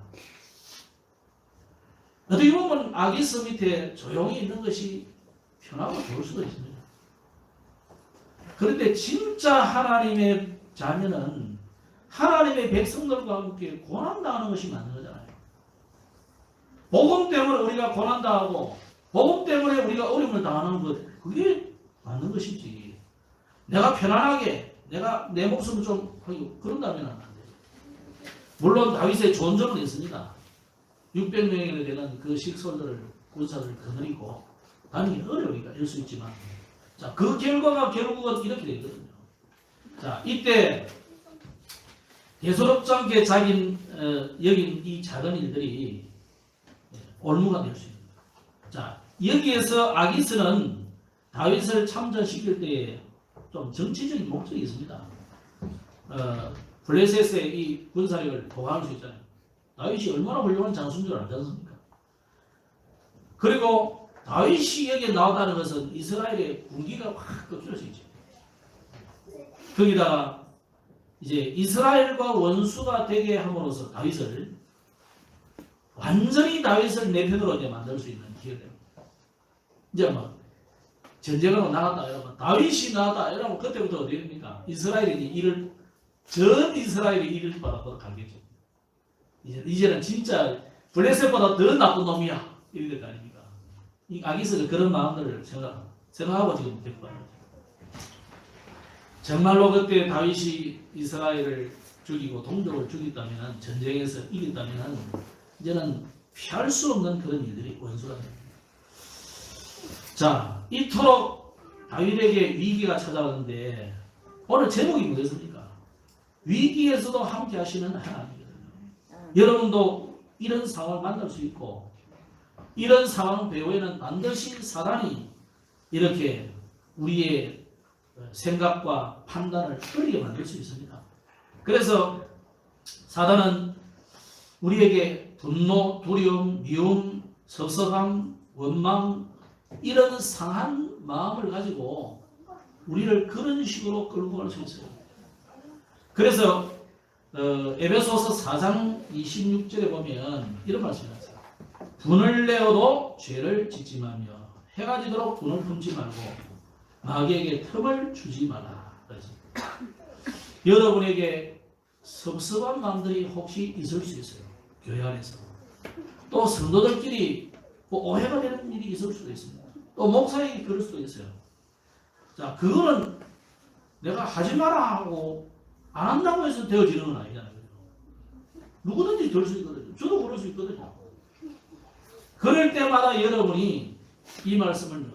어떻게 보면 아기스 밑에 조용히 있는 것이 편하고 좋을 수도 있습니다. 그런데 진짜 하나님의 자녀는 하나님의 백성들과 함께 고난당하는 것이 맞는 거잖아요. 복음 때문에 우리가 고난당하고 복음 때문에 우리가 어려움을 당하는 것, 그게 맞는 것이지. 내가 편안하게 내가 내 목숨을 좀 그런다면 안 돼요. 물론 다윗의 좋은 점은 있습니다. 600명이나 되는 그 식솔들을, 군사들을 거느리고 다니기 어려우니까 이럴 수 있지만, 자, 그 결과가 결국은 이렇게 되거든요. 자, 이때 대수롭지 않게 자긴 여긴 이 작은 일들이 올무가 될 수 있는 거예요. 자, 여기에서 아기스는 다윗을 참전시킬 때에 좀 정치적인 목적이 있습니다. 블레셋의 이 군사력을 보강할 수 있잖아요. 다윗이 얼마나 훌륭한 장수인 줄 알지 않습니까? 그리고 다윗이 여기에 나오다는 것은 이스라엘의 군기가 확 꺾일 수 있죠. 거기다가 이제 이스라엘과 원수가 되게 함으로써 다윗을 완전히 다윗을 내 편으로 이제 만들 수 있는 기회가 됩니다. 이제 뭐 전쟁으로 나갔다 이러면 다윗이 나갔다 이러면 그때부터 어디 됩니까? 이스라엘이 전 이스라엘이 이를 받아보도록 하겠죠. 이제는 진짜 블레셋보다 더 나쁜 놈이야 이럴 것 아닙니까? 이 아기스가 그런 마음들을 생각하고 지금 데리고 가는 거죠. 정말로 그때 다윗이 이스라엘을 죽이고 동족을 죽였다면, 전쟁에서 이겼다면 이제는 피할 수 없는 그런 일들이 원수가 됩니다. 자, 이토록 다윗에게 위기가 찾아왔는데 오늘 제목이 뭐였습니까? 위기에서도 함께 하시는 하나님이거든요. 여러분도 이런 상황을 만날 수 있고, 이런 상황 배후에는 반드시 사단이 이렇게 우리의 생각과 판단을 흐리게 만들 수 있습니다. 그래서 사단은 우리에게 분노, 두려움, 미움, 섭섭함, 원망, 이런 상한 마음을 가지고 우리를 그런 식으로 끌고 갈 수 있어요. 그래서 에베소서 4장 26절에 보면 이런 말씀이 있어요. 분을 내어도 죄를 짓지 말며 해가 지도록 분을 품지 말고 마귀에게 틈을 주지 마라. 여러분에게 섭섭한 마음들이 혹시 있을 수 있어요. 교회 안에서. 또 성도들끼리 오해가 되는 일이 있을 수도 있습니다. 또 목사에게 그럴 수도 있어요. 자, 그거는 내가 하지 마라 하고 안 한다고 해서 되어지는 건 아니잖아요. 누구든지 될 수 있거든요. 저도 그럴 수 있거든요. 그럴 때마다 여러분이 이 말씀을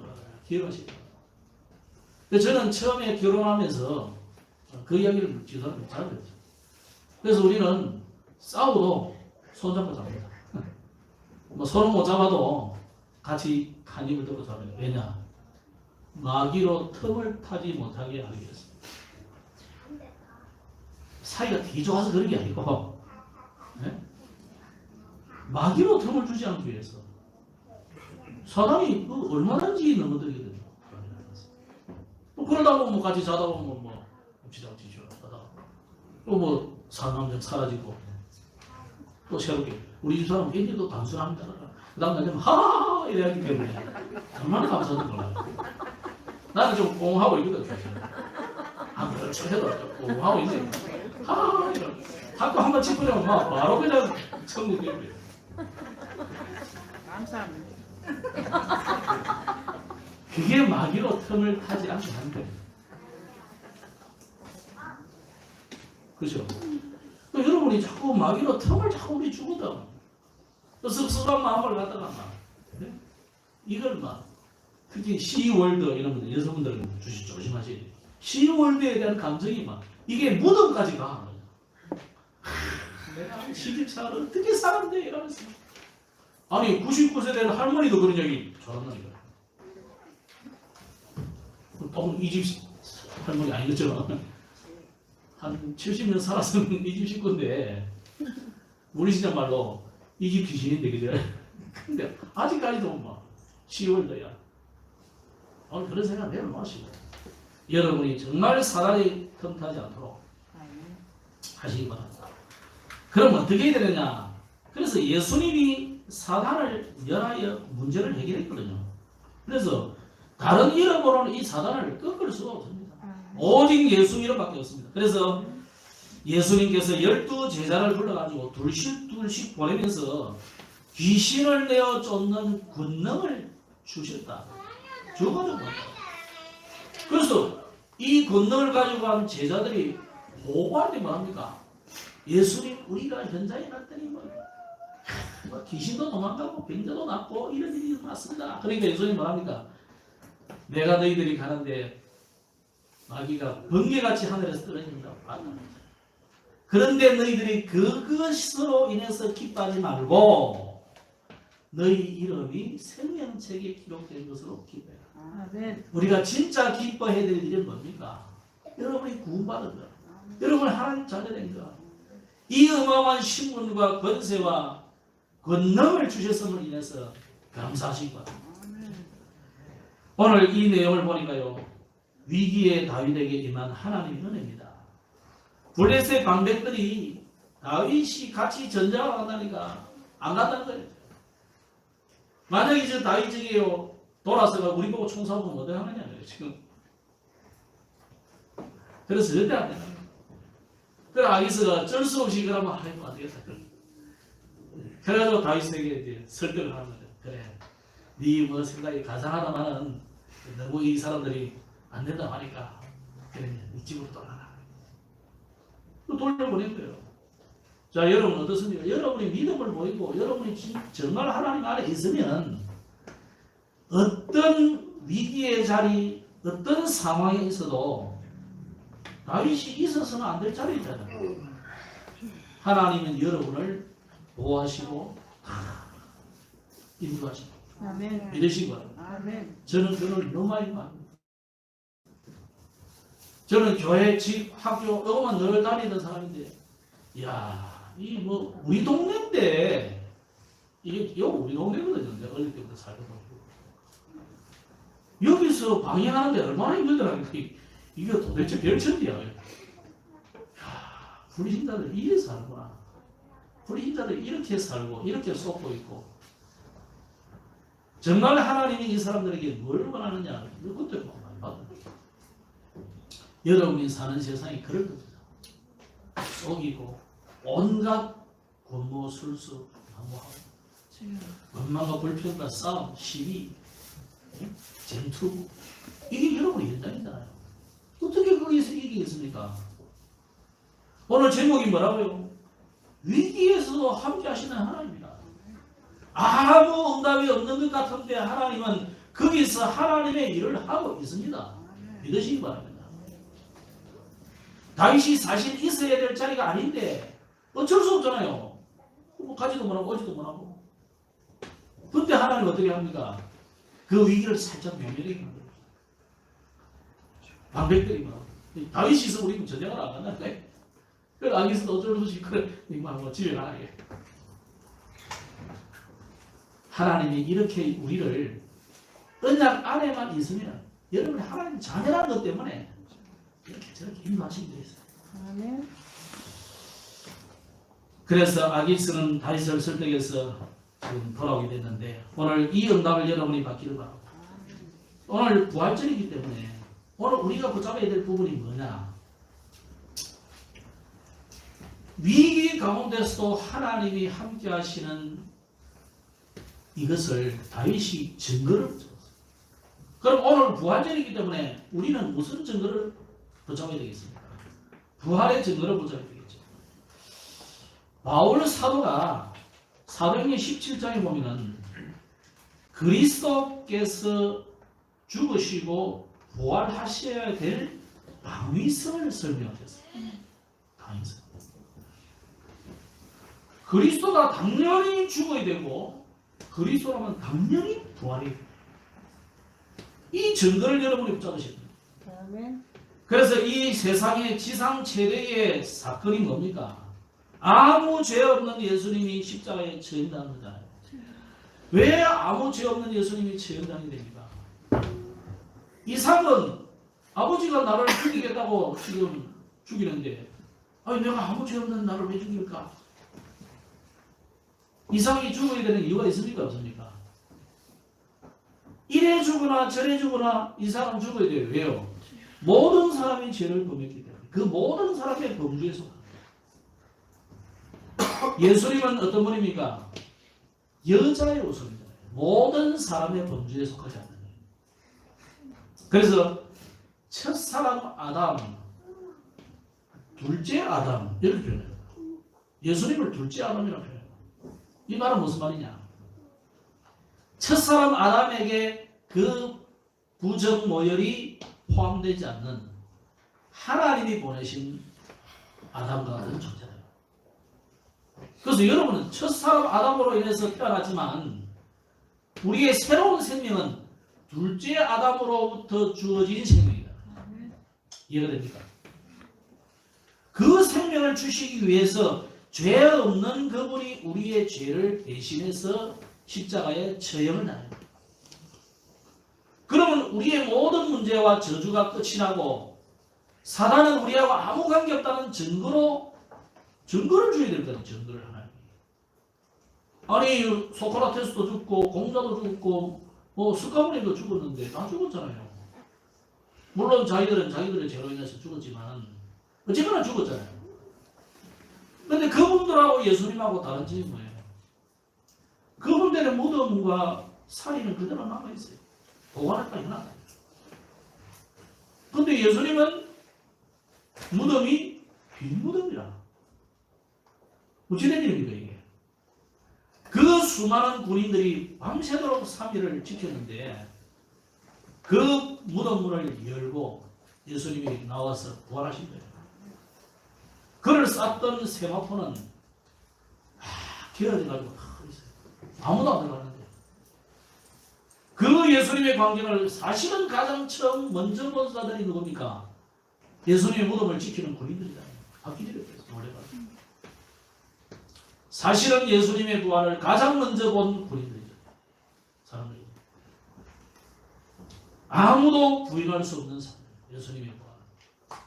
기억하셔야 돼요. 저는 처음에 결혼하면서 그 이야기를 지도하면 잘 들었죠. 그래서 우리는 싸워도 손잡고 잡니다. 뭐 손은 못 잡아도 같이 한 입을 듣고 자면 왜냐? 마귀로 틈을 타지 못하게 하기 위해서. 사이가 되게 좋아서 그런 게 아니고 네? 마귀로 틈을 주지 않기 위해서. 사단이 얼마든지 넘어들거든요. 또 그러다 보면 뭐 같이 자다 보면 뭐 엎치락뒤치락 하다가 또 뭐 사남자 사라지고 또 새롭게 우리 집 사람은 굉장히 또 단순합니다. 그 다음 날에는 하하하 이래 하기 때문에 얼마나 감사한 몰라요. 나는 좀 꽁하고 있거든. 안 그렇죠 해도 꽁하고 있네. 하하하 이래 자꾸 한번 짚으려면 막 바로 그냥 천국이 돼요. 감사합니다. 그게 마귀로 틈을 타지 않게 하는 거예요. 그죠? 여러분이 자꾸 마귀로 틈을 자꾸 우리 주거든. 또 섭섭한 마음을 갖다가 막 네? 이걸 막 특히 시월드 이런 분들 여성분들은 조심하셔야 돼요. 시월드에 대한 감정이 막 이게 무덤까지 가. 내가 시집살을 어떻게 살았는데 이러면서 아니 99세 된 할머니도 그런 얘기 잘한다니까. 이 집 할머니 아니겠죠? 한 70년 살았으면 이 집 식구인데 우리 시절 말로 이 집 귀신인데 그죠? 근데 아직까지도 막 10월도야. 오늘 그런 생각 내려 마시고 여러분이 정말 사단이 틈타지 않도록 하시기 바랍니다. 그럼 어떻게 해야 되느냐? 그래서 예수님이 사단을 멸하여 문제를 해결했거든요. 그래서 다른 이름으로는 이 사단을 꺾을 수가 없습니다. 오직 예수 이름밖에 없습니다. 그래서 예수님께서 12제자를 불러가지고 둘씩 보내면서 귀신을 내어 쫓는 권능을 주셨다. 줘가지고 그래서 이 권능을 가지고 간 제자들이 보고할 때 뭐합니까? 예수님 우리가 현장에 갔더니 뭐 귀신도 도망가고 병자도 낫고 이런 일이 많습니다. 그러니까 예수님 뭐합니까? 내가 너희들이 가는데 마귀가 번개같이 하늘에서 떨어진다고 그런데 너희들이 그것으로 인해서 기뻐하지 말고 너희 이름이 생명책에 기록된 것으로 기뻐해라. 우리가 진짜 기뻐해야 될 일은 뭡니까? 여러분이 구원받은 것, 여러분이 하나님 자녀된 것, 이 어마어마한 신분과 권세와 권능을 주셨음을 인해서 감사하신 것. 오늘 이 내용을 보니까요, 위기의 다윗에게 임한 하나님의 은혜입니다. 블레셋 방백들이 다윗이 같이 전쟁을 한다니까 안 간다는 거예요. 만약에 저 다윗에게요 돌아서가 우리 보고 총 쏴보면 어떻게 하느냐고요 지금. 그래서 절대 안 된다. 그래 아기스가 어쩔 수 없이 그러면 아이고 안 되겠다. 그래가지고 다윗에게 이제 설득을 하는 거예요. 그래, 네 뭐 생각이 가상하다마는 너무 이 사람들이 안 된다고 하니까 그래 네 집으로 돌아가라. 또 돌려보낸 거예요. 자, 여러분 어떻습니까? 여러분이 믿음을 보이고 여러분이 정말 하나님 안에 있으면 어떤 위기의 자리, 어떤 상황에 있어도 다윗이 있어서는 안 될 자리잖아요. 하나님은 여러분을 보호하시고 인도하시고 믿으시기 바랍니다. 저는 그걸 너무 많이 합니다. 저는 교회, 집, 학교 이것만 늘 다니던 사람인데 이야, 이 뭐 우리 동네인데 이게 우리 동네거든요. 내가 어릴 때부터 살던 동네. 여기서 방해하는데 얼마나 힘들더라고요. 이게 도대체 별천지야. 불신자들 이래 살구나. 불신자들 이렇게 살고 이렇게 속고 있고 정말 하나님이 이 사람들에게 뭘 원하느냐 이것도 많이 받아요. 여러분이 사는 세상이 그럴 겁니다. 속이고 온갖 권모 술수 방어하고 원망과 불평과 싸움, 시비, 전투 이게 여러분의 현장이잖아요. 어떻게 거기서 이기겠습니까? 오늘 제목이 뭐라고요? 위기에서도 함께 하시는 하나님이다. 아무 응답이 없는 것 같은데 하나님은 거기서 하나님의 일을 하고 있습니다. 믿으시기 바랍니다. 다윗이 사실 있어야 될 자리가 아닌데 어쩔 수 없잖아요. 뭐 가지도 못하고 오지도 못하고 근데 하나님 어떻게 합니까? 그 위기를 살짝 면밀하게 만들어요. 방백들이 막 다윗이 있으면 우리는 전쟁을 안 간다니까. 그래 아기스도 어쩔 수 없이 그래 뭐 집에 가게. 하나님이 이렇게 우리를 언약 안에만 있으면 여러분이 하나님 자녀라는 것 때문에 이렇게 저렇게 인도하시게 되어 있어요. 아멘. 그래서 아기스는 다윗을 설득해서 지금 돌아오게 됐는데 오늘 이 응답을 여러분이 받기를 바랍니다. 오늘 부활절이기 때문에 오늘 우리가 붙잡아야 될 부분이 뭐냐? 위기 가운데서도 하나님이 함께 하시는 이것을 다윗이 증거를 붙잡았어요. 그럼 오늘 부활절이기 때문에 우리는 무슨 증거를 붙잡아야 되겠습니까? 부활의 증거를 붙잡아야 되겠죠. 바울 사도가 사도행전 17장에 보면은 그리스도께서 죽으시고 부활하셔야 될 당위성을 설명하셨어요. 당위성. 그리스도가 당연히 죽어야 되고 그리스도라면 당연히 부활해야 돼요. 이 증거를 여러분이 붙잡으셔야 돼요. 아멘. 그래서 이 세상의 지상 최대의 사건이 뭡니까? 아무 죄 없는 예수님이 십자가에 처형당한 거잖아요. 왜 아무 죄 없는 예수님이 처형당이 됩니까? 이삭은 아버지가 나를 죽이겠다고 지금 죽이는데 아니 내가 아무 죄 없는 나를 왜 죽일까? 이삭이 죽어야 되는 이유가 있습니까? 없습니까? 이래 죽으나 저래 죽으나 이삭은 죽어야 돼요. 왜요? 모든 사람이 죄를 범했기 때문에 그 모든 사람의 범주에 속합니다. 예수님은 어떤 분입니까? 여자의 우선입니다. 모든 사람의 범주에 속하지 않는 거예요. 그래서 첫사람 아담, 둘째 아담 이렇게 표현해요. 예수님을 둘째 아담이라고 표현해요. 이 말은 무슨 말이냐? 첫사람 아담에게 그 부정 모열이 포함되지 않는 하나님이 보내신 아담과 같은 존재다. 그래서 여러분은 첫사람 아담으로 인해서 태어났지만 우리의 새로운 생명은 둘째 아담으로부터 주어진 생명이다. 이해가 됩니까? 그 생명을 주시기 위해서 죄 없는 그분이 우리의 죄를 대신해서 십자가에 처형을 당합니다. 그러면 우리의 모든 문제와 저주가 끝이 나고 사단은 우리하고 아무 관계없다는 증거를 줘야 될 거예요. 증거를 하나님. 아니 소크라테스도 죽고 공자도 죽고 뭐 스카브리도 죽었는데 다 죽었잖아요. 물론 자기들은 자기들의 죄로 인해서 죽었지만 어쨌거나 죽었잖아요. 그런데 그분들하고 예수님하고 다른 점이 뭐예요? 그분들의 무덤과 살인은 그대로 남아있어요. 보관했다 해놨다. 그런데 예수님은 무덤이 빈무덤이라. 어찌된 일입니까 이게? 그 수많은 군인들이 밤새도록 3일을 지켰는데 그 무덤문을 열고 예수님이 나와서 부활하신 거예요. 그를 쌌던 세마포는 기어져가지고 있어요. 아무도 안 들어가는데 그 예수님의 광경을 사실은 가장 처음 먼저 본 사람들이 누굽니까? 예수님의 무덤을 지키는 군인들이잖아요. 바퀴들이 놀래가지고 사실은 예수님의 부활을 가장 먼저 본 군인들이죠. 사람들이 아무도 부인할 수 없는 사람, 예수님의 부활.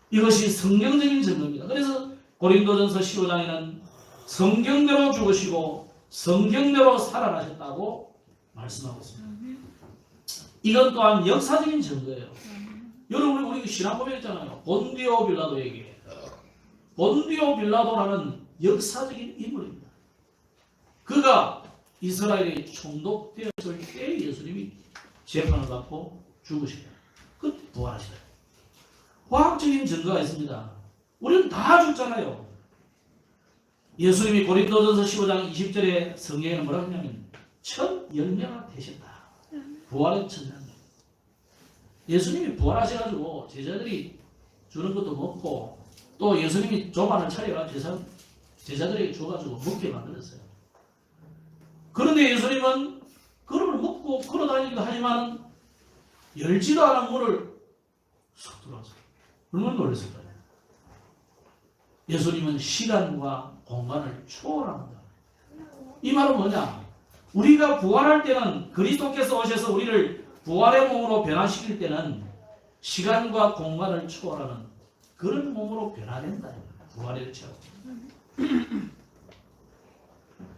이것이 성경적인 증거입니다. 그래서 고린도전서 15장에는 성경대로 죽으시고 성경대로 살아나셨다고 말씀하고 있습니다. 이건 또한 역사적인 증거예요. 여러분 우리 신앙 고백했잖아요. 본디오 빌라도에게. 본디오 빌라도라는 역사적인 인물입니다. 그가 이스라엘에 총독되었을 때 예수님이 재판을 받고 죽으시다. 그때 부활하시다. 과학적인 증거가 있습니다. 우리는 다 죽잖아요. 예수님이 고린도전서 15장 20절에 성경에는 뭐라고 하냐면 첫 열매가 되셨다. 부활의 첫 열매. 예수님이 부활하셔가지고 제자들이 주는 것도 먹고 또 예수님이 조반을 차려가지고 제자들에게 줘가지고 먹게 만들었어요. 그런데 예수님은 먹고 걸어다니기도 하지만 열지도 않은 문을 쏙 들어와서 얼마나 놀랐을 거예요. 예수님은 시간과 공간을 초월합니다. 이 말은 뭐냐? 우리가 부활할 때는 그리스도께서 오셔서 우리를 부활의 몸으로 변화시킬 때는 시간과 공간을 초월하는 그런 몸으로 변화된다. 부활의 체험.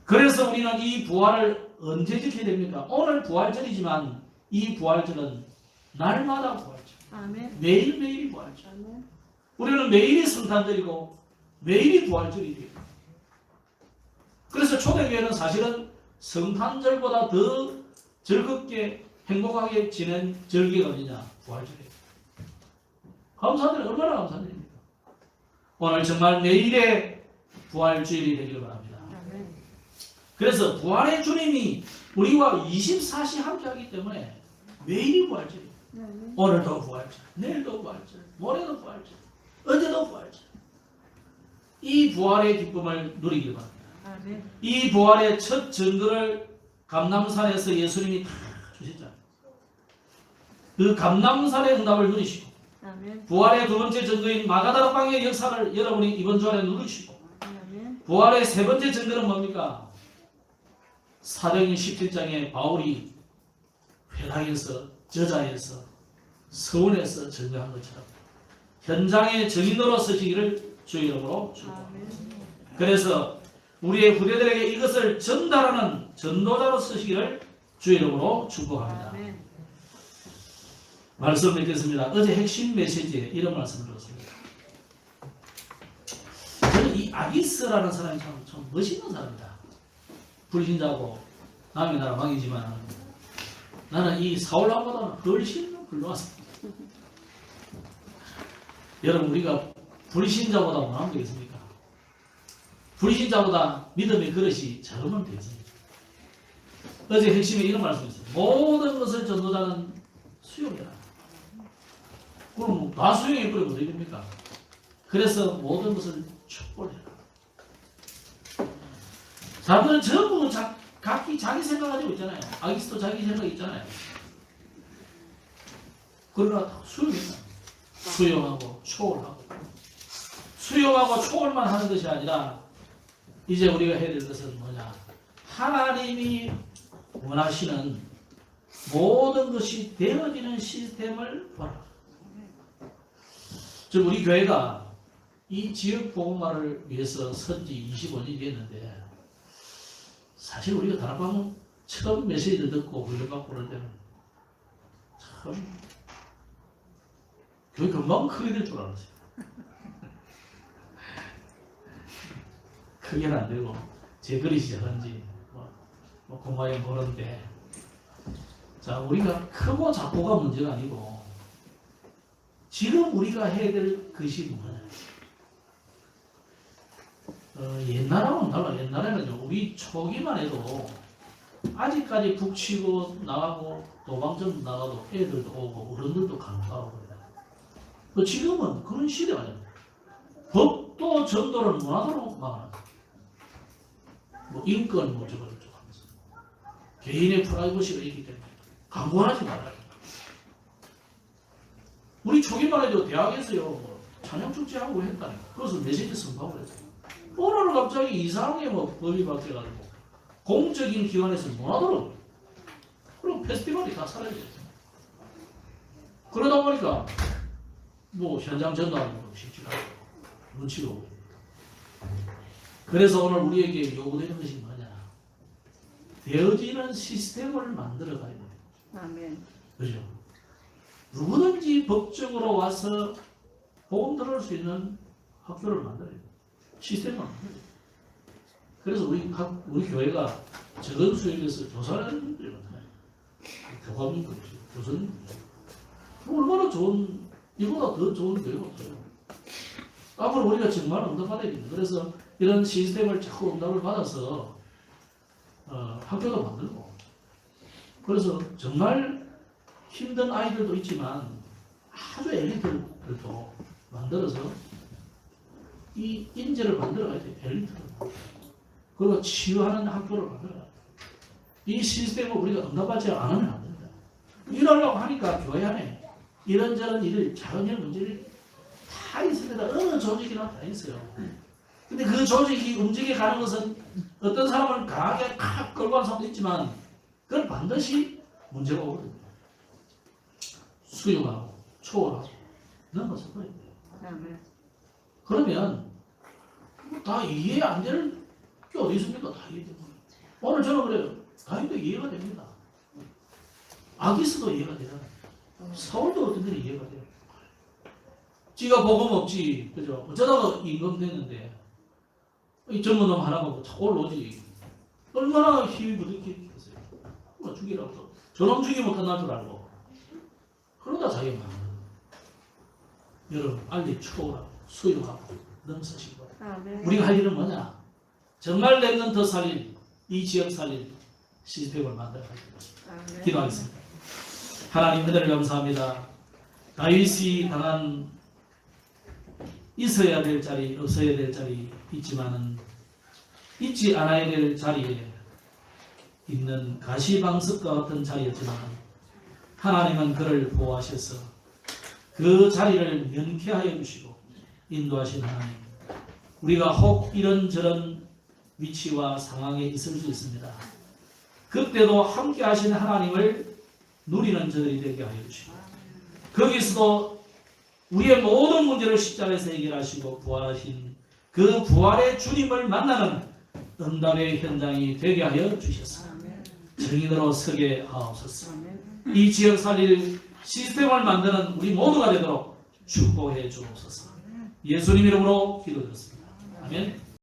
그래서 우리는 이 부활을 언제 지켜야 됩니까? 오늘 부활절이지만 이 부활절은 날마다 부활절. 아멘. 매일매일이 부활절. 아멘. 우리는 매일이 성탄절이고 매일이 부활절이 돼요. 그래서 초대교회는 사실은 성탄절보다 더 즐겁게 행복하게 지낸 절기가 어디냐? 부활절이에요. 감사드려요. 얼마나 감사드립니까? 오늘 정말 매일의 부활주일이 되기를 바랍니다. 아멘. 그래서 부활의 주님이 우리와 24시 함께하기 때문에 매일이 부활절이에요. 아멘. 오늘도 부활절, 내일도 부활절, 모레도 부활절, 어제도 부활절. 이 부활의 기쁨을 누리길 바랍니다. 아멘. 이 부활의 첫 증거를 감람산에서 예수님이 다 주셨잖아요. 그 감람산의 응답을 누리시고 아멘. 부활의 두 번째 증거인 마가다락방의 역사를 여러분이 이번 주안에 누리시고 아멘. 부활의 세 번째 증거는 뭡니까? 사도행전 17장에 바울이 회당에서 저자에서 서원에서 증거한 것처럼 현장의 증인으로 서시기를 주의 이름으로 축복합니다. 아멘. 그래서 우리의 후대들에게 이것을 전달하는 전도자로 쓰시기를 주의 이름으로 축복합니다. 아멘. 말씀 읽겠습니다. 어제 핵심 메시지에 이런 말씀을 들었습니다. 저는 이 아기스라는 사람이 참 멋있는 사람이다. 불신자고 남의 나라 왕이지만 나는 이 사울왕보다는 훨씬 훌륭하습니다. 여러분 우리가 불신자보다 못하면 되겠습니까? 불신자보다 믿음의 그릇이 작으면 되겠습니다. 어제 핵심에 이런 말씀이 있어요. 모든 것을 전도자는 수용해라. 그럼 다 수용해버리면 어떻게 됩니까? 그래서 모든 것을 촉발해라. 사람들은 전부 각기 자기 생각 가지고 있잖아요. 아기스도 자기 생각 있잖아요. 그러나 다 수용해라. 수용하고 초월하고 수용하고 초월만 하는 것이 아니라 이제 우리가 해야 될 것은 뭐냐? 하나님이 원하시는 모든 것이 되어지는 시스템을 보라. 즉 우리 교회가 이 지역 복음화를 위해서 선지 25년이 됐는데 사실 우리가 다락방 처음 메시지를 듣고 훈련받고 그럴 때는 참 교회 금방 크게 될 줄 알았어요. 크게는 안 되고 제 그릇이 작은지 공부하기 모르는데 자 우리가 크고 작고가 문제가 아니고 지금 우리가 해야 될 것이 뭐냐? 옛날하고는 달라. 옛날에는 우리 초기만 해도 아직까지 북치고 나가고 도망점 나가도 애들도 오고 어른들도 간파하고 그래. 지금은 그런 시대가 아니야. 법도 전도를 문화도로 막아놨어. 뭐 인권 뭐 저거 하면서 개인의 프라이버시가 있기 때문에 강구하지 말아요. 우리 초기만 해도 대학에서요 뭐 찬양 축제하고 했다니까. 그것을 메시지 선포하고 했어요. 오늘은 갑자기 이상하게 뭐 법이 바뀌어가지고 공적인 기관에서 못하도록 그럼 페스티벌이 다 사라졌어요. 그러다 보니까 뭐 현장 전도하는 거 쉽지가 않고 눈치가 오고. 그래서 오늘 우리에게 요구되는 것이 뭐냐? 되어지는 시스템을 만들어 가야 돼요. 아멘. 그죠? 누구든지 법적으로 와서 복음 들을 수 있는 학교를 만들어야 돼요. 시스템을 만들어야 돼요. 그래서 우리 교회가 적은 수익에서 조사하는 분들이 많아요. 교감인 거죠. 교수님. 얼마나 좋은, 이보다 더 좋은 교회가 없어요. 앞으로 우리가 정말 응답받아야 됩니다. 그래서 이런 시스템을 자꾸 응답을 받아서 학교도 만들고 그래서 정말 힘든 아이들도 있지만 아주 엘리트들도 만들어서 이 인재를 만들어가야 돼요. 엘리트를. 그리고 치유하는 학교를 만들어야 돼요. 이 시스템을 우리가 응답하지 않으면 안 된다. 이러려고 하니까 교회 안에 이런저런 일을 자연의 문제를 다 있습니다. 어느 조직이나 다 있어요. 근데 그 조직이 움직여가는 것은 어떤 사람은 강하게 칵 끌고 가는 사람도 있지만 그건 반드시 문제가 오거든요. 수용하고 초월하고 넘어서 버려야 돼요. 그러면 다 이해 안 되는 게 어디 있습니까? 다 이해되고. 오늘 저는 그래요. 다행히도 이해가 됩니다. 아기스도 이해가 돼요. 서울도 어떤 데는 이해가 돼요. 지가 복음 없지, 그죠? 어쩌다가 임금 됐는데 이 젊은 놈 하나가 올라오지. 얼마나 힘이 부족했겠어요. 뭐 죽이라고. 저놈 죽이면 끝날 줄 알고. 그러다 자기가 망하는 거예요. 여러분, 알리 초월하고 수용하고 넘서시고. 우리가 할 일은 뭐냐? 정말 랩넌트 더 살릴, 이 지역 살릴 시스템을 만들어 가지고 기도하겠습니다. 하나님 은혜를 감사합니다. 다윗이 당한 있어야 될 자리, 없어야 될 자리 있지만은 있지 않아야 될 자리에 있는 가시방석과 같은 자리였지만 하나님은 그를 보호하셔서 그 자리를 명쾌하여 주시고 인도하신 하나님, 우리가 혹 이런저런 위치와 상황에 있을 수 있습니다. 그때도 함께 하신 하나님을 누리는 저들이 되게 하여 주시고 거기서도 우리의 모든 문제를 십자가에서 해결하시고 부활하신 그 부활의 주님을 만나는 응답의 현장이 되게 하여 주셨습니다. 증인으로 서게 하옵소서. 이 지역 살릴 시스템을 만드는 우리 모두가 되도록 축복해 주옵소서. 예수님 이름으로 기도드렸습니다. 아멘.